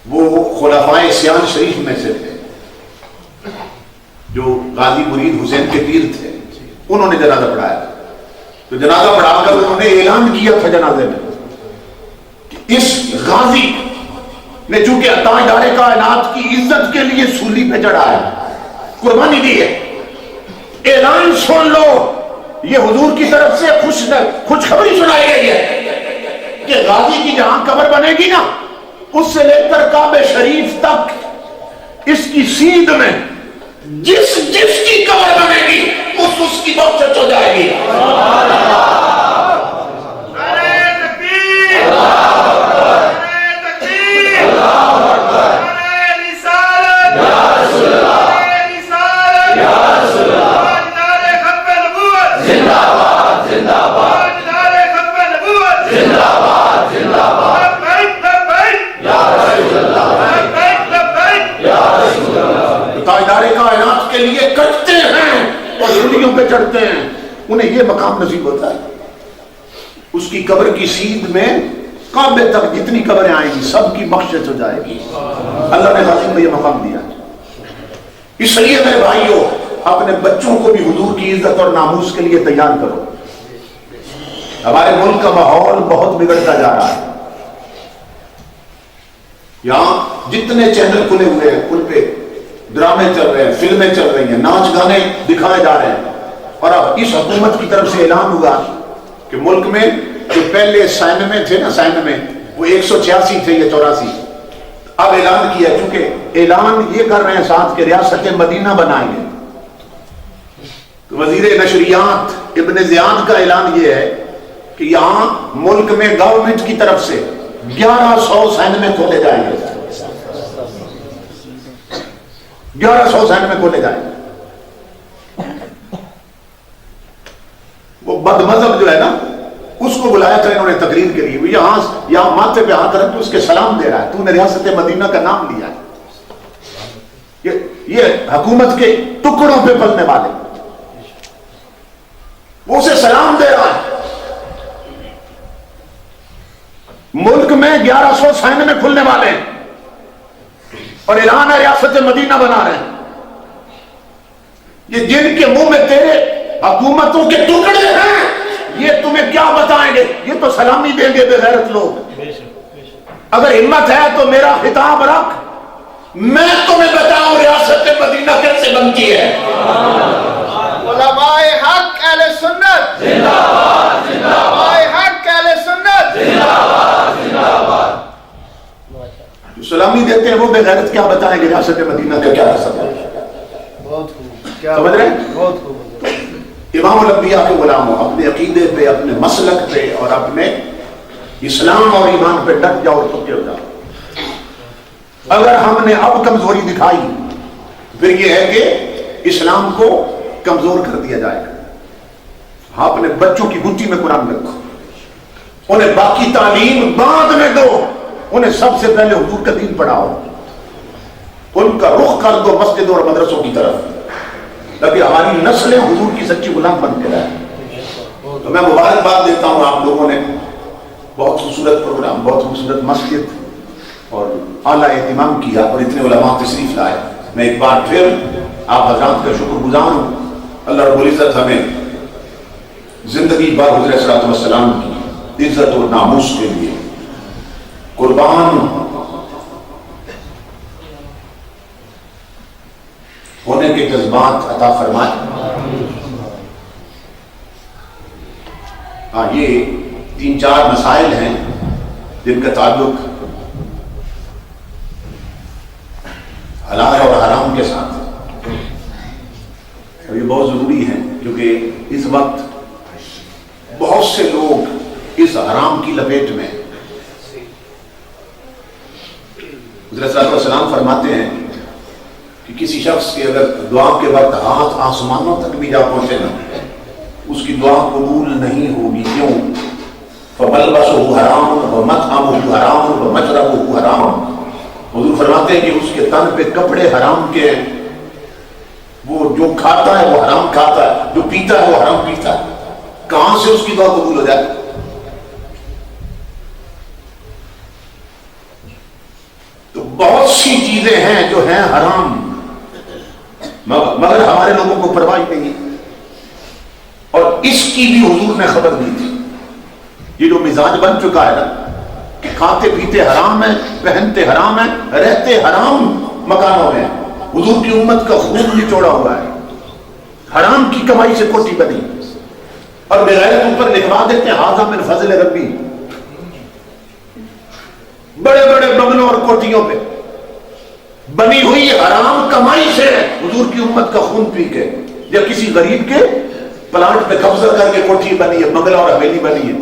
وہ خلفائے سیان شریف میں سے تھے، جو غازی مرید حسین کے پیر تھے، انہوں نے جنازہ پڑھایا، تو جنازہ پڑھا کر انہوں نے اعلان کیا تھا جنازے میں کہ اس غازی نے چونکہ تاجدار کائنات کی عزت کے لیے سولی پہ چڑھا ہے، قربانی دی ہے، اعلان سن لو، یہ حضور کی طرف سے خوشخبری سنائی گئی ہے کہ غازی کی جہاں قبر بنے گی نا، اس سے لے کر کعبہ شریف تک اس کی سیدھ میں جس کی قبر بنے گی اس کی بخشش ہو جائے گی۔ تاجدار کائنات کے لیے کٹتے ہیں اور سولیوں پہ چڑھتے ہیں، انہیں یہ مقام نصیب ہوتا ہے، اس کی قبر کی سیدھ میں کعبے تک جتنی قبریں آئیں گی سب کی بخشش ہو جائے گی۔ اللہ نے غازی کو یہ مقام دیا، اس لیے میرے بھائیوں اپنے بچوں کو بھی حضور کی عزت اور ناموس کے لیے تیار کرو۔ ہمارے ملک کا ماحول بہت بگڑتا جا رہا ہے، یہاں جتنے چینل کھلے ہوئے ہیں ان پہ ڈرامے چل رہے ہیں، فلمیں چل رہی ہیں، ناچ گانے دکھائے جا رہے ہیں. اور اب اس حکومت کی طرف سے اعلان ہوا کہ ملک میں جو پہلے سائنمے تھے نا، سائنمے وہ 186 تھے یا 84، اب اعلان کیا، چونکہ اعلان یہ کر رہے ہیں ساتھ کہ ریاست مدینہ بنائیں گے. تو وزیر نشریات ابن زیاد کا اعلان یہ ہے کہ یہاں ملک میں گورنمنٹ کی طرف سے 1100 سائنمے کھولے جائیں گے، 1100 سائنمے کھولے جائیں گے. وہ بد مذہب جو ہے نا، اس کو بلایا تھا انہوں نے تقریر کے لیے، یہاں ماتھے پہ ہاتھ رکھ کے اس کے سلام دے رہا ہے، تو نے ریاست مدینہ کا نام لیا ہے. یہ حکومت کے ٹکڑوں پہ پلنے والے، وہ اسے سلام دے رہا ہے. ملک میں 1100 سائنمے کھلنے والے ہیں اور اعلان ہے ریاست مدینہ بنا رہے ہیں. یہ جن کے منہ میں تیرے حکومتوں کے ٹکڑے ہیں، یہ تمہیں کیا بتائیں گے؟ یہ تو سلامی دیں گے بے غیرت لوگ. اگر ہمت ہے تو میرا خطاب رکھ، میں تمہیں بتاؤں ریاست مدینہ کیسے بنتی ہے. علماء حق اہل سنت زندہ باد، علماء حق اہل سنت زندہ باد. جو سلامی دیتے ہیں وہ بے غیرت کیا بتائیں گے ریاست مدینہ کا کیا حسب ہے. بہت خوب، کیا سمجھ رہے ہیں؟ بہت خوب. امام الانبیاء کے غلاموں، اپنے عقیدے پہ، اپنے مسلک پہ اور اپنے اسلام اور ایمان پہ ڈٹ جاؤ اور پکے ہو جاؤ. اگر ہم نے اب کمزوری دکھائی پھر یہ ہے کہ اسلام کو کمزور کر دیا جائے گا. اپنے بچوں کی گٹی میں قرآن رکھو، انہیں باقی تعلیم بعد میں دو، انہیں سب سے پہلے حضور کا دین پڑھاؤ، ان کا رخ کر دو مسجدوں اور مدرسوں کی طرف، تاکہ ہماری نسلیں حضور کی سچی غلام بن کے رہیں. تو میں مبارکباد دیتا ہوں، آپ لوگوں نے بہت خوبصورت پروگرام، بہت خوبصورت مسجد اور اعلیٰ اہتمام کیا اور اتنے علماء تشریف لائے. میں ایک بار پھر آپ حضرات کا شکر گزار ہوں. اللہ رب العزت ہمیں زندگی بھر حضور صلی اللہ علیہ وسلم کی عزت اور ناموس کے لیے قربان ہونے کے جذبات عطا فرمائے. ہاں، یہ 3-4 مسائل ہیں جن کا تعلق حلال اور حرام کے ساتھ ہے، اور یہ بہت ضروری ہے کیونکہ اس وقت بہت سے لوگ اس حرام کی لپیٹ میں. حضرت صلی اللہ علیہ وسلم فرماتے ہیں کہ کسی شخص کے اگر دعا کے وقت ہاتھ آسمانوں تک بھی جا پہنچے نا، اس کی دعا قبول نہیں ہوگی. کیوں؟ فَمَلْبَسُهُ حَرَامٌ وَمَطْعَمُهُ حَرَامٌ وَمَشْرَبُهُ حَرَامٌ. حضور فرماتے ہیں کہ اس کے تن پہ کپڑے حرام کے ہیں، وہ جو کھاتا ہے وہ حرام کھاتا ہے، جو پیتا ہے وہ حرام پیتا ہے. کہاں سے اس کی دعا قبول ہو جائے؟ تو بہت سی چیزیں ہیں جو ہیں حرام، مگر ہمارے لوگوں کو پرواہ نہیں ہے. اور اس کی بھی حضور نے خبر دی تھی. یہ جو مزاج بن چکا ہے نا کہ کھاتے پیتے حرام ہے، پہنتے حرام ہے، رہتے حرام مکانوں میں، حضور کی امت کا خون نچوڑا ہوا ہے. حرام کی کمائی سے کوٹھی بنی اور بغیر اوپر لکھوا دیتے ہیں ھذا من فضل ربی. بڑے بڑے بنگلوں اور کوٹھیوں پہ بنی ہوئی حرام کمائی سے حضور کی امت کا خون پی کے، یا کسی غریب کے پلانٹ پہ قبضہ کر کے کوٹھی بنی ہے، بنگلہ اور حویلی بنی ہے،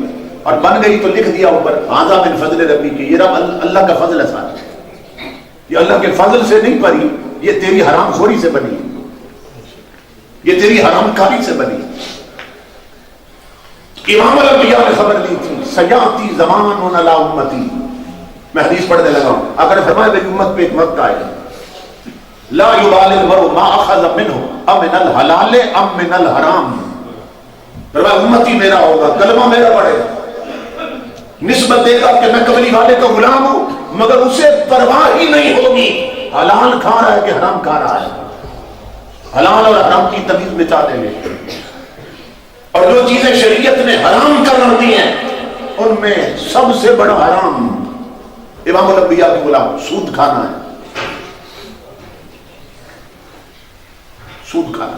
اور بن گئی تو لکھ دیا اوپر ھذا من فضل ربی کی. یہ رب اللہ کا فضل ہے ساتھ، یہ اللہ کے فضل سے نہیں بنی، یہ تیری حرام خوری سے بنی ہے، یہ تیری حرام کاری سے بنی. امام الانبیاء نے خبر دی تھی سیاتی زمان علی امتی. میں حدیث پڑھنے لگا ہوں. اگر فرمایا میری امت پہ ایک وقت آئے گا لا یبالی المرء ما اخذ منه امن الحلال ام من الحرام. فرمایا امتی میرا ہوگا، کلمہ میرا پڑھے گا، نسبت دے گا کہ میں قبلی والے کا غلام ہوں، مگر اسے پرواہ ہی نہیں ہوگی حلال کھا رہا ہے کہ حرام کھا رہا ہے. حلال اور حرام کی تمیز مٹا دیں گے. اور جو چیزیں شریعت نے حرام کر دی ہیں ان میں سب سے بڑا حرام امام الانبیاء کے غلام سود کھانا ہے، سود کھانا۔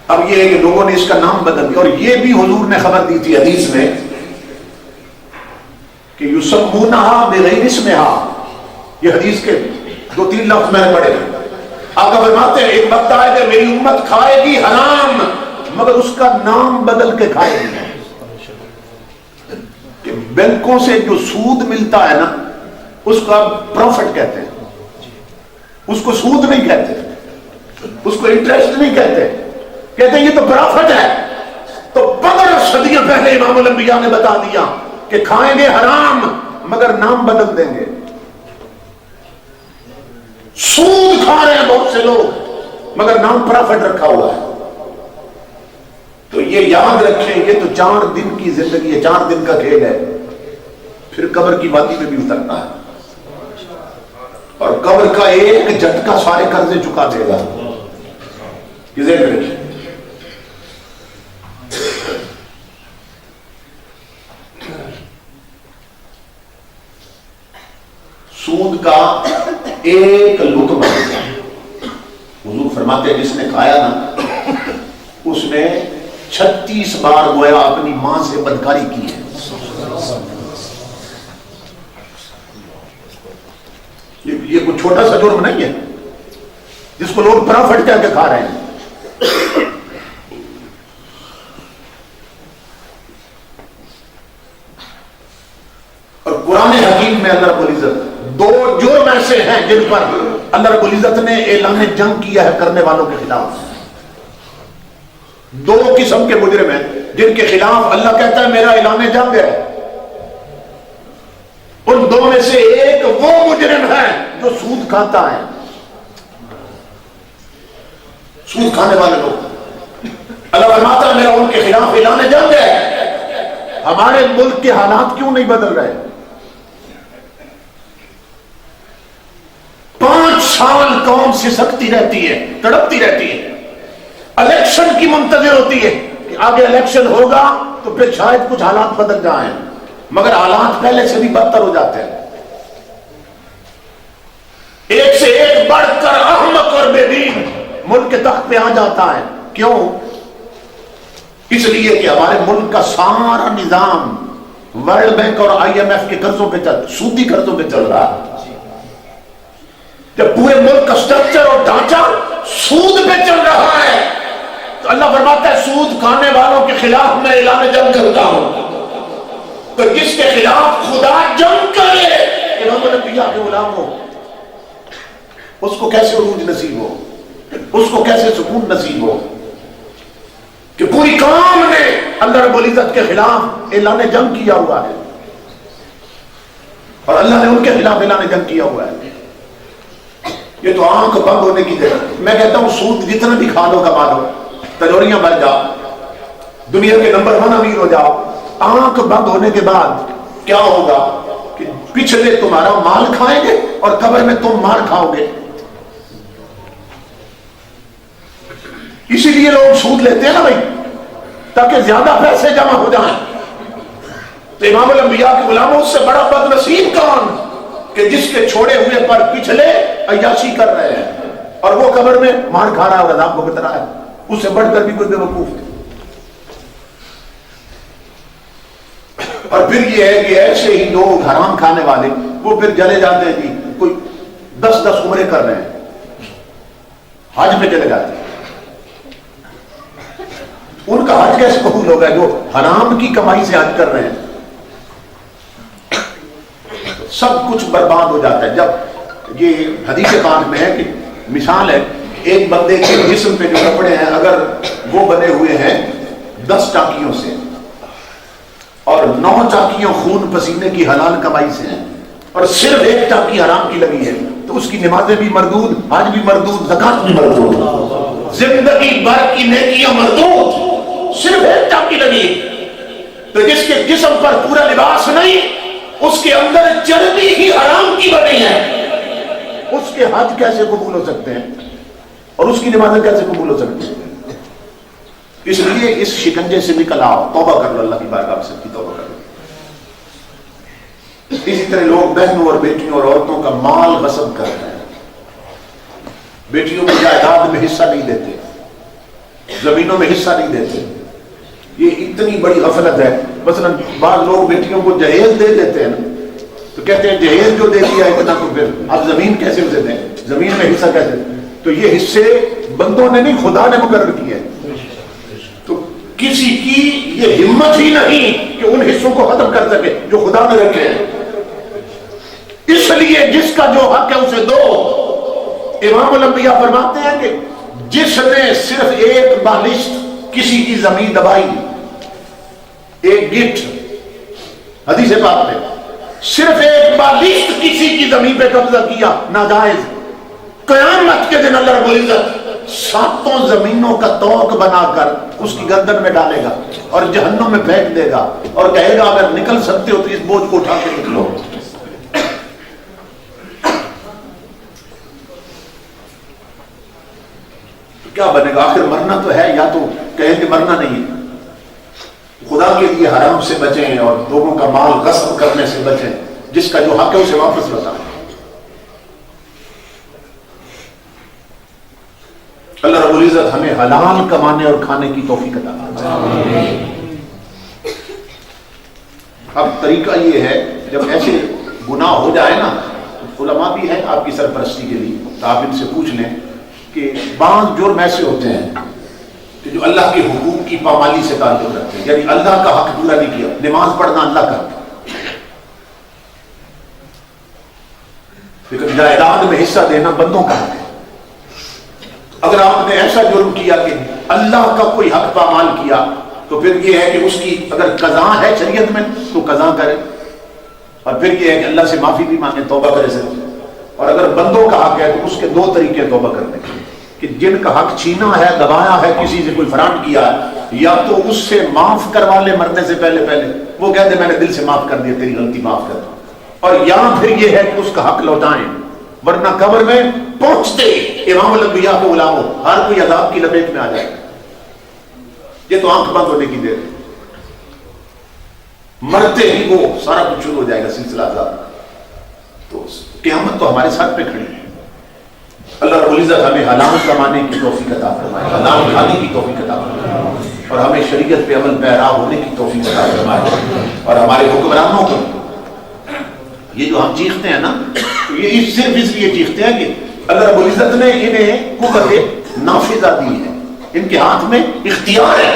اب یہ ہے کہ لوگوں نے اس کا نام بدل دیا، اور یہ بھی حضور نے خبر دی تھی حدیث میں کہ یسمونہا بغیر اسمہا، یہ حدیث کے 2-3 لفظ میں نے پڑھے۔ آقا فرماتے ہیں ایک وقت آئے کہ میری امت کھائے گی حرام مگر اس کا نام بدل کے کھائے گی، کہ بینکوں سے جو سود ملتا ہے نا اس کا پروفٹ کہتے ہیں، اس کو سود نہیں کہتے، اس کو انٹرسٹ نہیں کہتے، کہتے ہیں یہ تو پروفٹ ہے۔ تو 15 صدیاں پہلے امام الانبیاء نے بتا دیا کہ کھائیں گے حرام مگر نام بدل دیں گے۔ سود کھا رہے ہیں بہت سے لوگ مگر نام پروفٹ رکھا ہوا ہے۔ تو یہ یاد رکھیں یہ تو 4 دن کی زندگی ہے، 4 دن کا کھیل ہے، پھر قبر کی وادی میں بھی اترنا ہے، اور قبر کا ایک جھٹکا سارے قرضے چکا دے گا، یہ ذہن میں رکھیں۔ سود کا ایک لقمہ حضور فرماتے ہیں جس نے کھایا نا اس نے 36 بار گویا اپنی ماں سے بدکاری کی ہے۔ یہ کوئی چھوٹا سا جرم نہیں ہے جس کو لوگ پروفٹ کہہ کے کھا رہے ہیں۔ اور قرآن حکیم میں اللہ رب العزت 2 جرم ایسے ہیں جن پر اللہ رب العزت نے اعلان جنگ کیا ہے کرنے والوں کے خلاف۔ 2 قسم کے مجرم ہیں جن کے خلاف اللہ کہتا ہے میرا اعلان جنگ ہے۔ ان 2 میں سے ایک وہ مجرم ہے جو سود کھاتا ہے، سود کھانے والے لوگ۔ اللہ فرماتا ہے میرا ان کے خلاف اعلان جنگ ہے۔ ہمارے ملک کے حالات کیوں نہیں بدل رہے؟ 5 سال قوم سسکتی رہتی ہے، تڑپتی رہتی ہے، الیکشن کی منتظر ہوتی ہے کہ آگے الیکشن ہوگا تو پھر شاید کچھ حالات بدل جائیں، مگر حالات پہلے سے بھی بدتر ہو جاتے ہیں۔ ایک سے ایک بڑھ کر احمق اور بے دین ملک کے تخت پہ آ جاتا ہے۔ کیوں؟ اس لیے کہ ہمارے ملک کا سارا نظام ورلڈ بینک اور IMF کے قرضوں پہ سودی قرضوں پہ چل رہا ہے۔ جب پورے ملک کا سٹرکچر اور ڈھانچہ سود پہ چل رہا ہے تو اللہ فرماتا ہے سود کھانے والوں کے خلاف میں اعلان جنگ کرتا ہوں۔ تو جس کے خلاف خدا جنگ کرے امام الانبیاء کے غلاموں، اس کو کیسے عروج نصیب ہو، اس کو کیسے سکون نصیب ہو کہ پوری قوم نے اللہ رب العزت کے خلاف اعلان جنگ کیا ہوا ہے، اور اللہ نے ان کے خلاف اعلان جنگ کیا ہوا ہے۔ یہ تو آنکھ بند ہونے کی جگہ۔ میں کہتا ہوں سود جتنا بھی کھا لو کما لو، تجوریاں بن جاؤ، دنیا کے نمبر 1 امیر ہو جاؤ، آنکھ بند ہونے کے بعد کیا ہوگا کہ پچھلے تمہارا مال کھائیں گے اور قبر میں تم مار کھاؤ گے۔ اسی لیے لوگ سود لیتے ہیں نا بھائی، تاکہ زیادہ پیسے جمع ہو جائیں۔ تو امام الانبیاء کے غلاموں اس سے بڑا بد نصیب کون کہ جس کے چھوڑے ہوئے پر پچھلے عیاشی کر رہے ہیں اور وہ قبر میں مار کھا رہا ہے اور عذاب بھگت رہا ہے۔ اس سے بڑھ کر بھی کوئی بے وقوف نہیں۔ اور پھر یہ ہے کہ ایسے ہی لوگ حرام کھانے والے وہ پھر جلے جاتے ہیں، جی کوئی 10 عمریں کر رہے ہیں، حج میں چلے جاتے ہیں۔ ان کا حج کیسے قبول ہوگا جو حرام کی کمائی سے حج کر رہے ہیں؟ سب کچھ برباد ہو جاتا ہے۔ جب یہ حدیث پاک میں ہے کہ مثال ہے ایک بندے کے جسم پہ جو کپڑے ہیں اگر وہ بنے ہوئے ہیں 10 ٹانکیوں سے اور 9 ٹانکیاں خون پسینے کی حلال کمائی سے ہیں اور صرف 1 ٹانکی حرام کی لگی ہے تو اس کی نمازیں بھی مردود، حج بھی مردود، زکات بھی مردود، زندگی بھر کی نیکیاں مردود، صرف 1 ٹانکی لگی۔ تو جس کے جسم پر پورا لباس نہیں، اس کے اندر چربی ہی حرام کی بنی ہے، اس کے حج کیسے قبول ہو سکتے ہیں اور اس کی نمازیں کیسے قبول ہو سکتی ہیں؟ اس لیے اس شکنجے سے نکل آؤ، توبہ کر لو، اللہ کی بارگاہ میں سب کی توبہ کر لو۔ اسی طرح لوگ بہنوں اور بیٹیوں اور عورتوں کا مال غصب کرتے ہیں، بیٹیوں کو جائیداد میں حصہ نہیں دیتے، زمینوں میں حصہ نہیں دیتے. یہ اتنی بڑی غفلت ہے. مثلا بعض لوگ بیٹیوں کو جہیز دے دیتے ہیں نا، تو کہتے ہیں جہیز جو دے دیا اتنا تو پھر اب زمین کیسے اسے دیں، زمین میں حصہ کیسے دیں؟ تو یہ حصے بندوں نے نہیں، خدا نے مقرر کیے ہیں. تو کسی کی یہ ہمت ہی نہیں کہ ان حصوں کو ختم کر سکے جو خدا نے رکھے ہیں. اس لیے جس کا جو حق ہے اسے دو. امام الانبیاء فرماتے ہیں کہ جس نے صرف ایک بالشت کسی کی زمین دبائی، ایک گٹھ، حدیث پاک میں صرف ایک بالشت کسی کی زمین پہ قبضہ کیا ناجائز، قیامت کے دن اللہ رب العزت 7 زمینوں کا توق بنا کر اس کی گردن میں ڈالے گا اور جہنم میں پھینک دے گا اور کہے گا اگر نکل سکتے ہو تو اس بوجھ کو اٹھا کے نکلو. کیا بنے گا؟ آخر مرنا تو ہے، یا تو کہیں کہ مرنا نہیں ہے. خدا کے لیے حرام سے بچیں اور لوگوں کا مال غصب کرنے سے بچیں. جس کا جو حق ہے اسے واپس لوٹائیں. اللہ رب العزت ہمیں حلال کمانے اور کھانے کی توفیق عطا فرمائے. اب طریقہ یہ ہے جب ایسے گناہ ہو جائے نا، علماء بھی ہیں آپ کی سرپرستی کے لیے، تو آپ ان سے پوچھ لیں کہ بعض جرم ایسے ہوتے ہیں کہ جو اللہ کے حقوق کی پامالی سے تعلق رکھتے ہیں، یعنی اللہ کا حق پورا نہیں کیا. نماز پڑھنا اللہ کا، لیکن جائیداد میں حصہ دینا بندوں کا حق ہے. اگر آپ نے ایسا جرم کیا کہ اللہ کا کوئی حق پامال کیا تو پھر یہ ہے کہ اس کی اگر قضا ہے شریعت میں تو قضا کرے، اور پھر یہ ہے کہ اللہ سے معافی بھی مانگے، توبہ کرے سے. اور اگر بندوں کا حق ہے تو اس کے 2 طریقے توبہ کرنے کے، کہ جن کا حق چھینا ہے، دبایا ہے، کسی سے کوئی فراڈ کیا ہے، یا تو اس سے معاف کروا لے مرنے سے پہلے وہ کہہ دے میں نے دل سے معاف کر دیا، تیری غلطی معاف کر دو. اور یا پھر یہ ہے کہ اس کا حق لوٹائیں، ورنہ قبر میں پہنچتے امام الانبیاء کو غلاموں ہر کوئی عذاب کی لپیٹ میں آ جائے گا. یہ تو آنکھ بند ہونے کی دیر ہے، مرتے ہی وہ سارا کچھ شروع ہو جائے گا سلسلہ عذاب. تو قیامت تو ہمارے ساتھ پہ کھڑی ہے. اللہ رب العزت ہمیں حلال کمانے کی توفیق عطا فرمائے، حلال کھانے کی توفیق عطا فرمائے، اور ہمیں شریعت پہ عمل پیرا ہونے کی توفیق عطا فرمائے. اور ہمارے حکمرانوں کو یہ جو ہم چیختے ہیں نا، یہ صرف اس لیے چیختے ہیں کہ اللہ رب العزت نے انہیں قوت نافذہ دی ہے، ان کے ہاتھ میں اختیار ہے.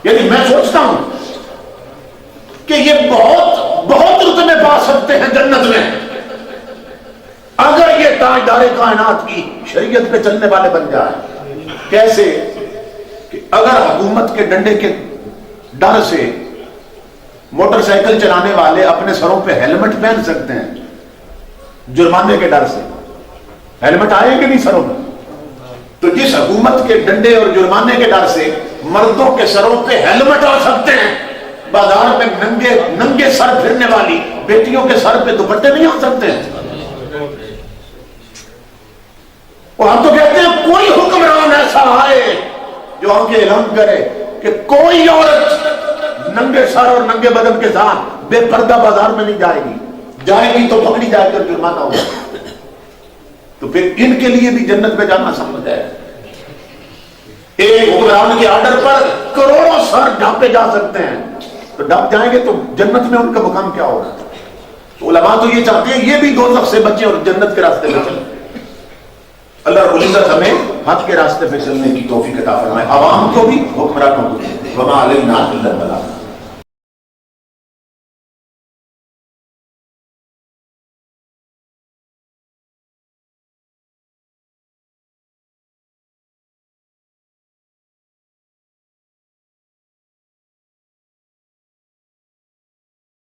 یعنی میں سوچتا ہوں کہ یہ بہت رتبے پا سکتے ہیں جنت میں اگر یہ تاجدار کائنات کی شریعت پہ چلنے والے بن جائے. کیسے؟ کہ اگر حکومت کے ڈنڈے کے ڈر سے موٹر سائیکل چلانے والے اپنے سروں پہ ہیلمٹ پہن سکتے ہیں، جرمانے کے ڈر سے ہیلمٹ آئیں گے نہیں سروں میں، تو جس حکومت کے ڈنڈے اور جرمانے کے ڈر سے مردوں کے سروں پہ ہیلمٹ آ سکتے ہیں، بازار میں ننگے سر پھرنے والی بیٹیوں کے سر پہ دوپٹے نہیں آ سکتے ہیں. اور ہم تو کہتے ہیں کوئی حکمران ایسا آئے جو ہم کے اعلان کرے کہ کوئی عورت ننگے سر اور ننگے بدن کے ساتھ بے پردہ بازار میں نہیں جائے گی تو پکڑی جائے کر جرمانہ ہوگا. تو پھر ان کے لیے بھی جنت میں جانا سمجھ ہے. ایک حکمران کے آرڈر پر کروڑوں سر ڈھانپے جا سکتے ہیں، تو ڈھانپ جائیں گے تو جنت میں ان کا مقام کیا ہوگا؟ علماء تو یہ چاہتے ہیں یہ بھی دوزخ سے بچیں اور جنت کے راستے پہ چلیں. اللہ رب العزت ہمیں حق کے راستے پہ چلنے کی توفیق عطا فرمائے، عوام کو بھی حکمرانوں کو بھی. وما علینا الا البلاغ.